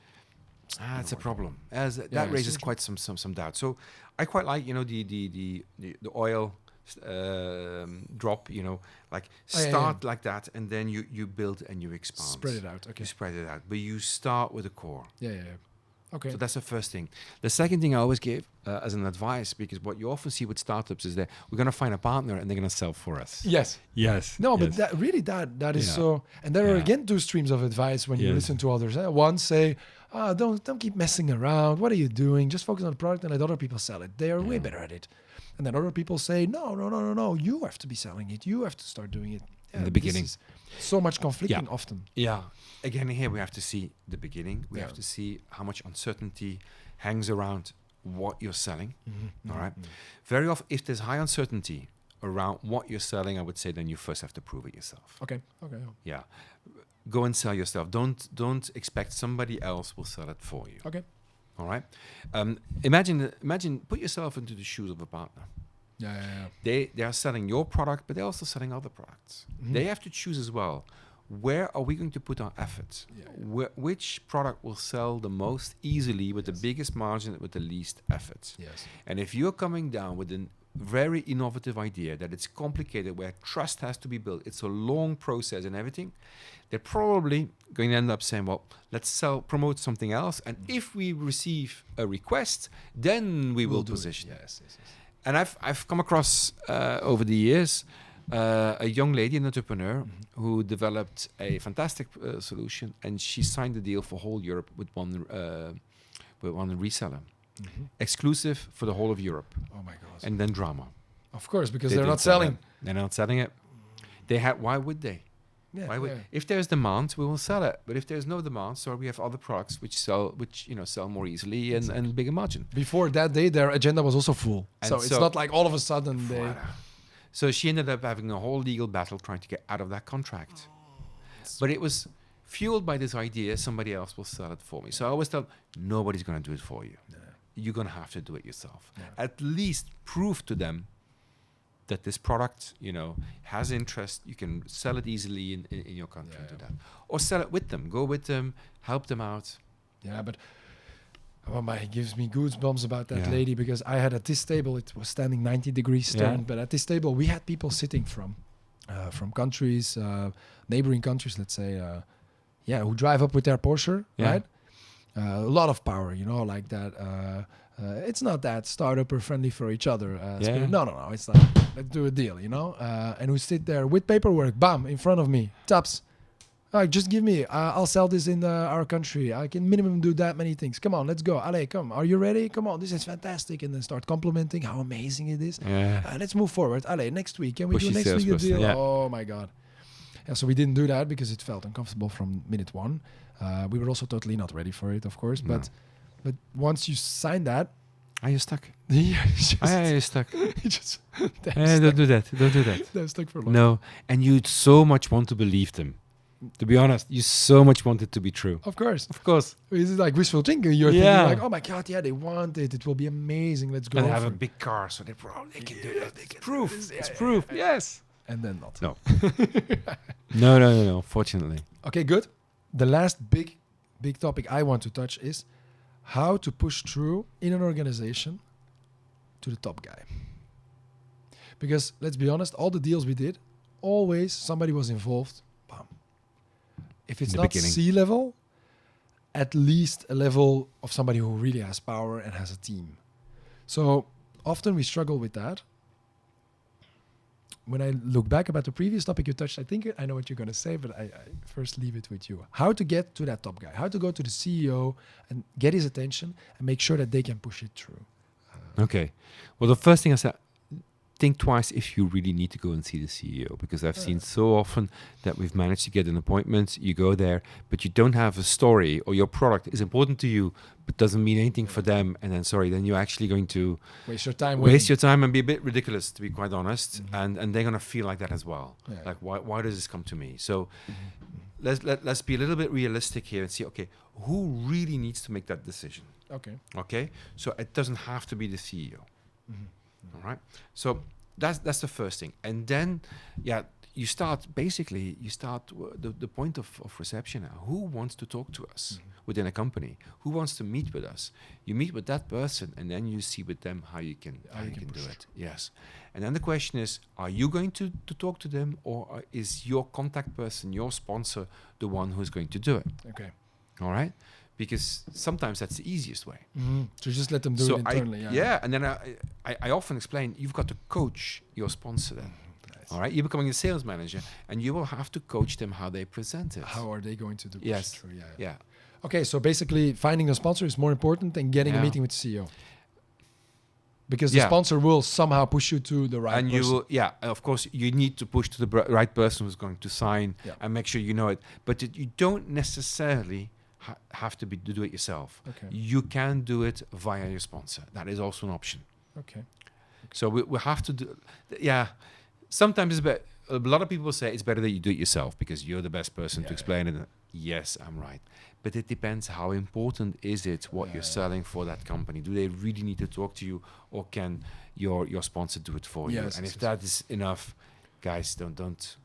Speaker 1: It's a problem. That raises quite some doubt. So I quite like, the oil drop, like start like that, and then you build and you expand.
Speaker 2: Spread it out. Okay.
Speaker 1: You spread it out, but you start with a core.
Speaker 2: Yeah. Okay.
Speaker 1: So that's the first thing. The second thing I always give as an advice, because what you often see with startups is that we're going to find a partner and they're going to sell for us.
Speaker 2: Yes.
Speaker 1: No,
Speaker 2: but that is so. And there are again two streams of advice when you listen to others. One say, don't keep messing around. What are you doing? Just focus on the product and let other people sell it. They are way better at it. And then other people say, no. You have to be selling it. You have to start doing it
Speaker 1: in the beginning.
Speaker 2: So much conflicting often.
Speaker 1: Yeah. Again, here we have to see the beginning. We have to see how much uncertainty hangs around what you're selling. All right. Very often, if there's high uncertainty around what you're selling, I would say then you first have to prove it yourself.
Speaker 2: Okay.
Speaker 1: Yeah. Go and sell yourself. Don't expect somebody else will sell it for you.
Speaker 2: Okay.
Speaker 1: All right. Imagine. Put yourself into the shoes of a partner.
Speaker 2: Yeah.
Speaker 1: They are selling your product, but they're also selling other products. They have to choose as well. Where are we going to put our efforts? Which product will sell the most easily with the biggest margin with the least effort?
Speaker 2: Yes.
Speaker 1: And if you're coming down with a very innovative idea that it's complicated, where trust has to be built, it's a long process and everything, they're probably going to end up saying, well, let's promote something else. And if we receive a request, then we will position it.
Speaker 2: Yes.
Speaker 1: And I've come across over the years a young lady, an entrepreneur, who developed a fantastic solution, and she signed the deal for whole Europe with one reseller, exclusive for the whole of Europe.
Speaker 2: Oh my God!
Speaker 1: And then drama.
Speaker 2: Of course, because they're not selling.
Speaker 1: They're not selling it. Why would they?
Speaker 2: Yeah,
Speaker 1: If there's demand, we will sell it. But if there's no demand, so we have other products which sell more easily and bigger margin.
Speaker 2: Before that day, their agenda was also full. So it's not like all of a sudden they.
Speaker 1: So she ended up having a whole legal battle trying to get out of that contract. But it was fueled by this idea: somebody else will sell it for me. So I always tell nobody's going to do it for you. No. You're going to have to do it yourself. Yeah. At least prove to them that this product, has interest. You can sell it easily in your country to that. Or sell it with them. Go with them, help them out.
Speaker 2: Yeah, but it gives me goosebumps about that lady, because I had at this table, it was standing 90 degrees stern, but at this table we had people sitting from countries, neighboring countries, let's say, who drive up with their Porsche, right? A lot of power, like that. It's not that startup friendly for each other. No. It's like, let's do a deal, and we sit there with paperwork, bam, in front of me, tops. Just give me, I'll sell this in our country. I can minimum do that many things. Come on, let's go. Allez, come. Are you ready? Come on, this is fantastic. And then start complimenting how amazing it is. Let's move forward. Allez, next week. Can we do next week a deal? Yeah. Oh my God. Yeah, so we didn't do that because it felt uncomfortable from minute one. We were also totally not ready for it, of course. No. But once you sign that,
Speaker 1: are you stuck?
Speaker 2: You're
Speaker 1: stuck.
Speaker 2: Don't
Speaker 1: do that.
Speaker 2: They're stuck for long.
Speaker 1: No, and you so much want to believe them. To be honest, you so much want it to be true.
Speaker 2: Of course.
Speaker 1: This
Speaker 2: is like wishful thinking. You're thinking like, oh my God, they want it. It will be amazing. Let's go.
Speaker 1: And have a big car, so they probably can do that. It's proof. It's proof. Yes.
Speaker 2: And then not.
Speaker 1: No. No. Fortunately.
Speaker 2: Okay, good. The last big topic I want to touch is how to push through in an organization to the top guy. Because let's be honest, all the deals we did, always somebody was involved. Bam. If it's not C-level, at least a level of somebody who really has power and has a team. So often we struggle with that. When I look back about the previous topic you touched, I think I know what you're going to say, but I first leave it with you. How to get to that top guy, how to go to the CEO and get his attention and make sure that they can push it through.
Speaker 1: Okay. Well, the first thing I said, think twice if you really need to go and see the CEO, because I've seen so often that we've managed to get an appointment, you go there, but you don't have a story, or your product is important to you, but doesn't mean anything for them, and then you're actually going to
Speaker 2: waste your time
Speaker 1: and be a bit ridiculous, to be quite honest, and they're going to feel like that as well. Yeah. Like, why does this come to me? So let's be a little bit realistic here and see, okay, who really needs to make that decision? Okay. So it doesn't have to be the CEO. All right. So that's the first thing. And then, you start the point of reception now. Who wants to talk to us within a company? Who wants to meet with us? You meet with that person, and then you see with them how you can do it. Yes. And then the question is, are you going to talk to them, or is your contact person, your sponsor, the one who's going to do it?
Speaker 2: Okay.
Speaker 1: All right? Because sometimes that's the easiest way.
Speaker 2: So just let them do it internally.
Speaker 1: And then I often explain, you've got to coach your sponsor then.
Speaker 2: Nice.
Speaker 1: All right? You're becoming a sales manager, and you will have to coach them how they present it.
Speaker 2: How are they going to do
Speaker 1: Yes.
Speaker 2: it through?
Speaker 1: Yeah.
Speaker 2: Okay, so basically finding a sponsor is more important than getting a meeting with the CEO. Because the sponsor will somehow push you to the right person.
Speaker 1: You will, of course, you need to push to the right person who's going to sign and make sure you know it. But you don't necessarily have to do it yourself.
Speaker 2: Okay.
Speaker 1: You can do it via your sponsor. That is also an option.
Speaker 2: Okay.
Speaker 1: So we have to do. Sometimes it's better. A lot of people say it's better that you do it yourself because you're the best person to explain it. Yes, I'm right. But it depends how important is it what you're selling for that company. Do they really need to talk to you, or can your sponsor do it for you? And if that is enough, guys, don't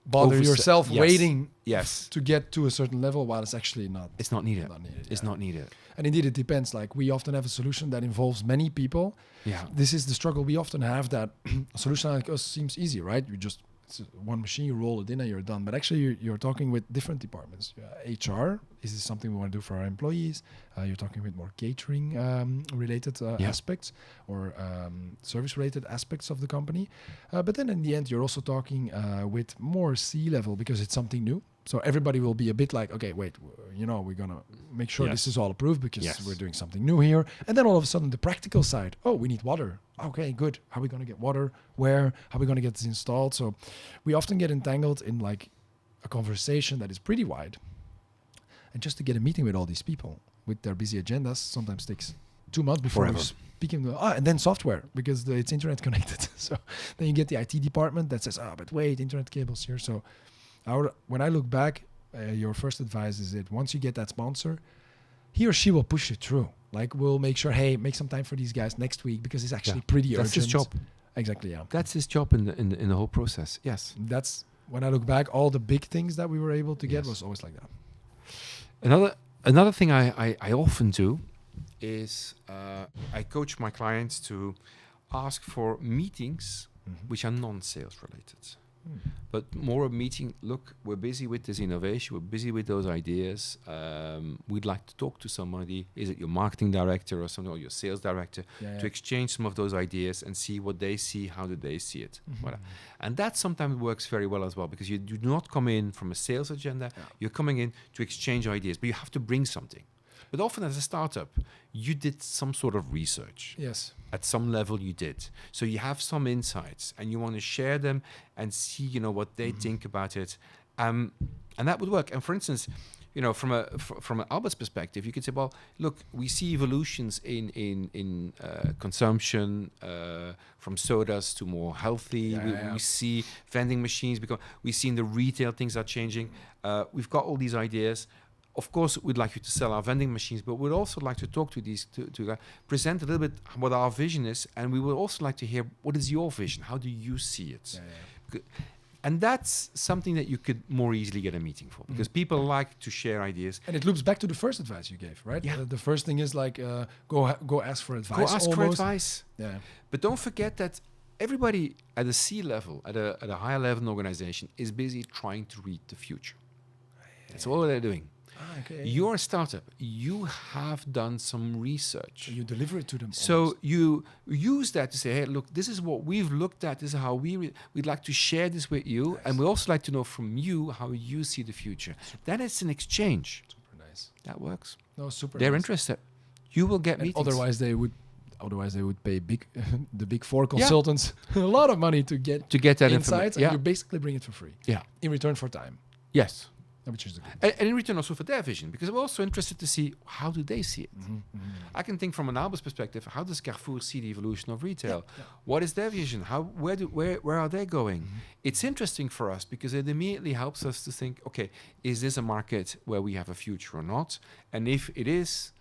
Speaker 2: bother yourself waiting
Speaker 1: yes.
Speaker 2: to get to a certain level while it's actually not.
Speaker 1: It's not needed. It's not needed.
Speaker 2: And indeed, it depends. Like, we often have a solution that involves many people.
Speaker 1: Yeah.
Speaker 2: This is the struggle we often have, that a solution like us seems easy, right? It's one machine, you roll it in and you're done. But actually, you're talking with different departments. HR, is this something we want to do for our employees? You're talking with more catering related aspects, or service-related aspects of the company. But then in the end, you're also talking with more C-level, because it's something new. So everybody will be a bit like, okay, wait, we're going to make sure this is all approved because we're doing something new here. And then all of a sudden, the practical side, we need water. Okay, good. How are we going to get water? Where? How are we going to get this installed? So we often get entangled in like a conversation that is pretty wide. And just to get a meeting with all these people with their busy agendas sometimes takes 2 months before we speak in and then software, because it's internet connected. So then you get the IT department that says, but wait, internet cables here. So when I look back, your first advice is that once you get that sponsor, he or she will push you through. Like, we'll make sure, hey, make some time for these guys next week because it's actually pretty urgent.
Speaker 1: That's his job.
Speaker 2: Exactly, yeah.
Speaker 1: That's his job in the whole process. Yes.
Speaker 2: That's when I look back, all the big things that we were able to get was always like that.
Speaker 1: Another thing I often do is I coach my clients to ask for meetings which are non-sales related. But more a meeting, look, we're busy with this innovation, we're busy with those ideas, we'd like to talk to somebody, is it your marketing director or something, or your sales director, to exchange some of those ideas and see what they see, how do they see it. And that sometimes works very well as well, because you do not come in from a sales agenda, you're coming in to exchange ideas, but you have to bring something. But often as a startup, you did some sort of research.
Speaker 2: Yes.
Speaker 1: At some level you did. So you have some insights and you want to share them and see, what they think about it. And that would work. And for instance, from an Albert's perspective, you could say, well, look, we see evolutions in consumption, from sodas to more healthy. We see vending machines we see in the retail things are changing. We've got all these ideas. Of course, we'd like you to sell our vending machines, but we'd also like to talk to these, to present a little bit what our vision is, and we would also like to hear, what is your vision? How do you see it? And that's something that you could more easily get a meeting for, because people like to share ideas.
Speaker 2: And it loops back to the first advice you gave, right?
Speaker 1: Yeah.
Speaker 2: The first thing is like, go ask for advice.
Speaker 1: Go ask for advice.
Speaker 2: Yeah.
Speaker 1: But don't forget that everybody at a C level, at a higher level in organization, is busy trying to read the future. That's all they're doing.
Speaker 2: Okay.
Speaker 1: You're a startup. You have done some research.
Speaker 2: So you deliver it to them.
Speaker 1: So
Speaker 2: almost.
Speaker 1: you use that to say, hey, look, this is what we've looked at. This is how we'd like to share this with you. Nice. And we'd also like to know from you how you see the future. That is an exchange.
Speaker 2: Super nice.
Speaker 1: That works.
Speaker 2: No, super
Speaker 1: They're
Speaker 2: nice.
Speaker 1: interested. You will get meetings.
Speaker 2: Otherwise, they would pay the big four consultants a lot of money to get that insights, and you basically bring it for free.
Speaker 1: Yeah.
Speaker 2: In return for time.
Speaker 1: Yes.
Speaker 2: Which is the good.
Speaker 1: And in return also for their vision, because we're also interested to see how do they see it. I can think from an Albert's perspective, how does Carrefour see the evolution of retail? What is their vision? Where are they going? It's interesting for us because it immediately helps us to think, okay, is this a market where we have a future or not? And if it is,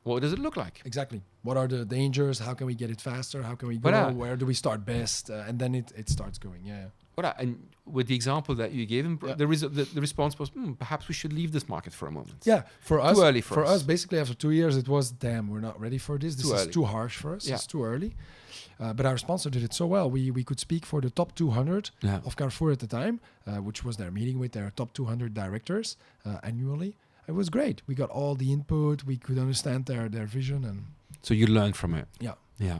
Speaker 1: What does it look like?
Speaker 2: Exactly. What are the dangers? How can we get it faster? How can we go?
Speaker 1: Voilà.
Speaker 2: Where do we start best? And then it starts going. Yeah.
Speaker 1: Voilà. And with the example that you gave him,
Speaker 2: Yeah.
Speaker 1: the response was, perhaps we should leave this market for a moment.
Speaker 2: Yeah. For us,
Speaker 1: early for us.
Speaker 2: basically after 2 years, it was damn. We're not ready for this. This
Speaker 1: Too
Speaker 2: is
Speaker 1: early.
Speaker 2: too harsh for us.
Speaker 1: Yeah.
Speaker 2: It's too early. But our sponsor did it so well. We could speak for the top 200
Speaker 1: Yeah.
Speaker 2: of Carrefour at the time, which was their meeting with their top 200 directors annually. It was great. We got all the input. We could understand their vision and
Speaker 1: So you learned from it.
Speaker 2: yeah.
Speaker 1: Yeah,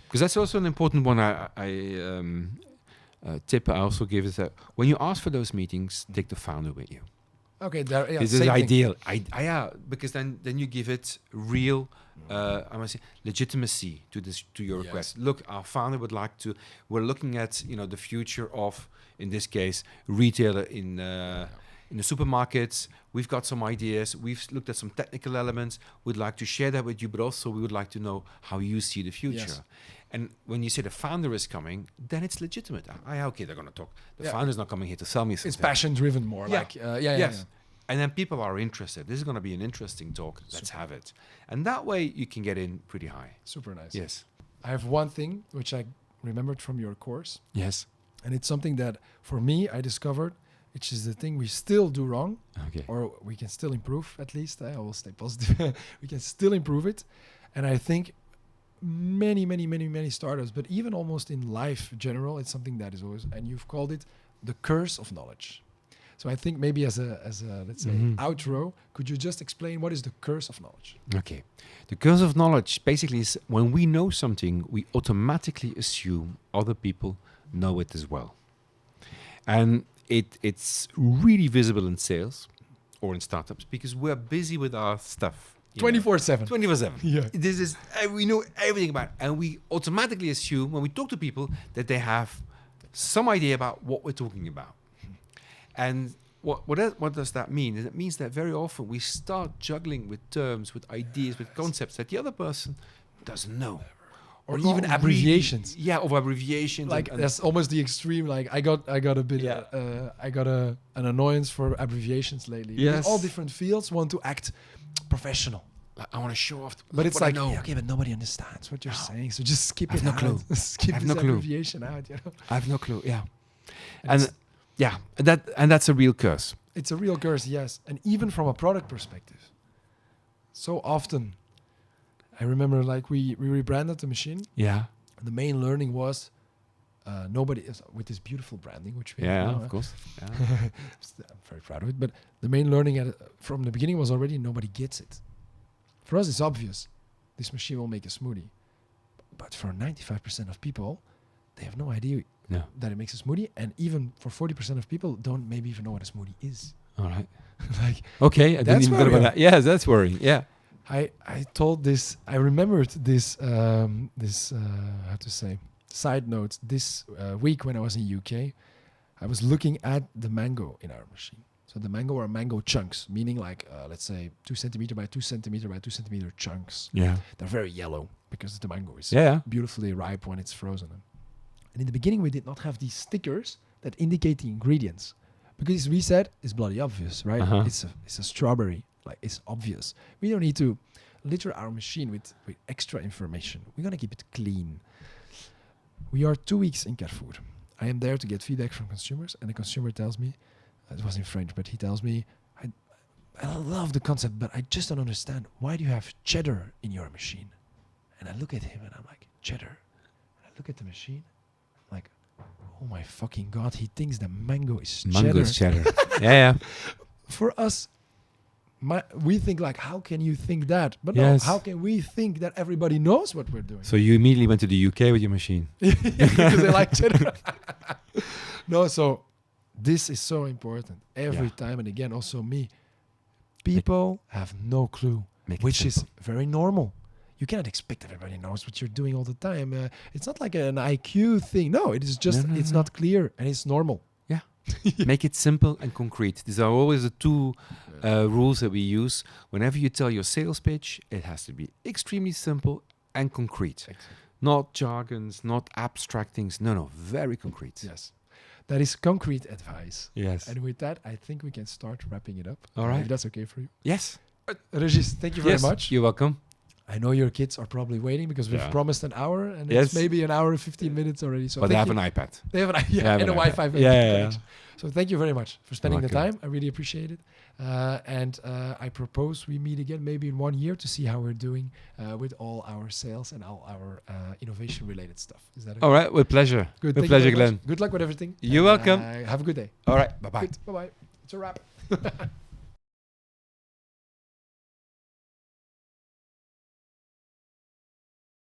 Speaker 1: because that's also an important one. Tip I also give is that when you ask for those meetings, take the founder with you.
Speaker 2: Okay, there. Yeah,
Speaker 1: This is
Speaker 2: same thing.
Speaker 1: ideal. Yeah, because then you give it real, I must say, legitimacy to your
Speaker 2: Yes.
Speaker 1: request. Look, our founder would like to. We're looking at the future of, in this case, retailer in the supermarkets. We've got some ideas. We've looked at some technical elements. We'd like to share that with you, but also we would like to know how you see the future.
Speaker 2: Yes.
Speaker 1: And when you say the founder is coming, then it's legitimate. Okay, they're going to talk. The
Speaker 2: Yeah.
Speaker 1: founder's not coming here to sell me something.
Speaker 2: It's passion driven more.
Speaker 1: Yeah.
Speaker 2: Like
Speaker 1: Yes.
Speaker 2: yeah.
Speaker 1: And then people are interested. This is going to be an interesting talk. Let's have it. And that way you can get in pretty high.
Speaker 2: Super nice.
Speaker 1: Yes.
Speaker 2: I have one thing which I remembered from your course,
Speaker 1: Yes.
Speaker 2: and it's something that for me I discovered, which is the thing we still do wrong,
Speaker 1: Okay.
Speaker 2: or we can still improve at least. I will stay positive. We can still improve it. And I think many startups, but even almost in life general, it's something that is always, and you've called it the curse of knowledge. So I think maybe as a let's say outro, could you just explain what is the curse of knowledge?
Speaker 1: Okay. The curse of knowledge basically is when we know something, we automatically assume other people know it as well. And it's really visible in sales or in startups because we're busy with our stuff.
Speaker 2: 24/7.
Speaker 1: 24/7.
Speaker 2: Yeah.
Speaker 1: This is, we know everything about it. And we automatically assume when we talk to people that they have some idea about what we're talking about. And what does that mean? It means that very often we start juggling with terms, with ideas, with concepts that the other person doesn't know.
Speaker 2: Or
Speaker 1: not
Speaker 2: even abbreviations.
Speaker 1: Really, yeah, of abbreviations.
Speaker 2: Like
Speaker 1: and
Speaker 2: that's almost the extreme. Like I got a bit.
Speaker 1: Yeah.
Speaker 2: I got an annoyance for abbreviations lately.
Speaker 1: Yes.
Speaker 2: Because all different fields want to act professional.
Speaker 1: I want to show off.
Speaker 2: But it's
Speaker 1: what I
Speaker 2: like,
Speaker 1: know.
Speaker 2: yeah, okay, but nobody understands what you're saying, so just skip
Speaker 1: I have
Speaker 2: it
Speaker 1: no
Speaker 2: out.
Speaker 1: clue.
Speaker 2: Skip
Speaker 1: I have
Speaker 2: this
Speaker 1: no clue.
Speaker 2: abbreviation out. You know,
Speaker 1: I have no clue. Yeah,
Speaker 2: And
Speaker 1: and yeah, that's a real curse.
Speaker 2: it's a real curse, yes. And even from a product perspective, so often, I remember like we rebranded the machine.
Speaker 1: Yeah,
Speaker 2: The main learning was nobody is with this beautiful branding, which we have now,
Speaker 1: of course. Yeah.
Speaker 2: I'm very proud of it. But the main learning from the beginning was already nobody gets it. For us, it's obvious. This machine will make a smoothie. But for 95% of people, they have no idea
Speaker 1: No.
Speaker 2: that it makes a smoothie. And even for 40% of people, don't maybe even know what a smoothie is.
Speaker 1: All right.
Speaker 2: Like,
Speaker 1: Okay. I didn't
Speaker 2: That's
Speaker 1: even think about
Speaker 2: worrying.
Speaker 1: that. Yes, that's worrying. Yeah.
Speaker 2: I told this, I remembered this, how to say, side note. This week when I was in UK, I was looking at the mango in our machine. So the mango are mango chunks, meaning like, let's say 2 centimeter by 2 centimeter by 2 centimeter chunks.
Speaker 1: Yeah.
Speaker 2: They're very yellow because the mango is
Speaker 1: Yeah.
Speaker 2: beautifully ripe when it's frozen. And in the beginning, we did not have these stickers that indicate the ingredients. Because we said it's bloody obvious, right?
Speaker 1: Uh-huh.
Speaker 2: It's a strawberry. Like, it's obvious. We don't need to litter our machine with extra information. We're going to keep it clean. We are 2 weeks in Carrefour. I am there to get feedback from consumers. And the consumer tells me, it was in French, but he tells me, I love the concept, but I just don't understand. Why do you have cheddar in your machine? And I look at him and I'm like, cheddar. And I look at the machine. I'm like, oh my fucking God, he thinks the mango is cheddar.
Speaker 1: Mango is cheddar. Yeah.
Speaker 2: For us, we think like, how can you think that? But
Speaker 1: Yes.
Speaker 2: no, how can we think that everybody knows what we're doing?
Speaker 1: So you immediately went to the UK with your machine.
Speaker 2: Because they like cheddar. No, so this is so important. Every
Speaker 1: Yeah.
Speaker 2: time and again, also me. People have no clue,
Speaker 1: Make it
Speaker 2: which is
Speaker 1: simple.
Speaker 2: very normal. You cannot expect everybody knows what you're doing all the time. It's not like an IQ thing. No, it is just,
Speaker 1: No,
Speaker 2: it's
Speaker 1: no.
Speaker 2: not clear and it's normal.
Speaker 1: Yeah. Make it simple and concrete. These are always the two rules that we use. Whenever you tell your sales pitch, it has to be extremely simple and concrete. Not jargons, not abstract things. No, very concrete.
Speaker 2: Yes. That is concrete advice.
Speaker 1: Yes.
Speaker 2: And with that, I think we can start wrapping it up.
Speaker 1: All right.
Speaker 2: If that's okay for you.
Speaker 1: Yes.
Speaker 2: Régis, thank you very
Speaker 1: Yes,
Speaker 2: much.
Speaker 1: You're welcome.
Speaker 2: I know your kids are probably waiting because we've
Speaker 1: Yeah.
Speaker 2: promised an hour, and
Speaker 1: Yes.
Speaker 2: it's maybe an hour and 15 minutes already. So
Speaker 1: But they
Speaker 2: thank
Speaker 1: have
Speaker 2: you.
Speaker 1: an iPad.
Speaker 2: They have an
Speaker 1: They have
Speaker 2: and a
Speaker 1: an
Speaker 2: Wi-Fi
Speaker 1: iPad. Yeah.
Speaker 2: connection. So thank you very much for spending the
Speaker 1: welcome.
Speaker 2: time. I really appreciate it. And I propose we meet again maybe in 1 year to see how we're doing with all our sales and all our innovation-related stuff. Is that okay?
Speaker 1: All right, with pleasure.
Speaker 2: Good.
Speaker 1: With
Speaker 2: Thank you
Speaker 1: pleasure,
Speaker 2: very much.
Speaker 1: Glenn.
Speaker 2: Good luck with everything.
Speaker 1: You're welcome.
Speaker 2: Have a good day.
Speaker 1: All right, bye-bye.
Speaker 2: Good. Bye-bye. It's a wrap.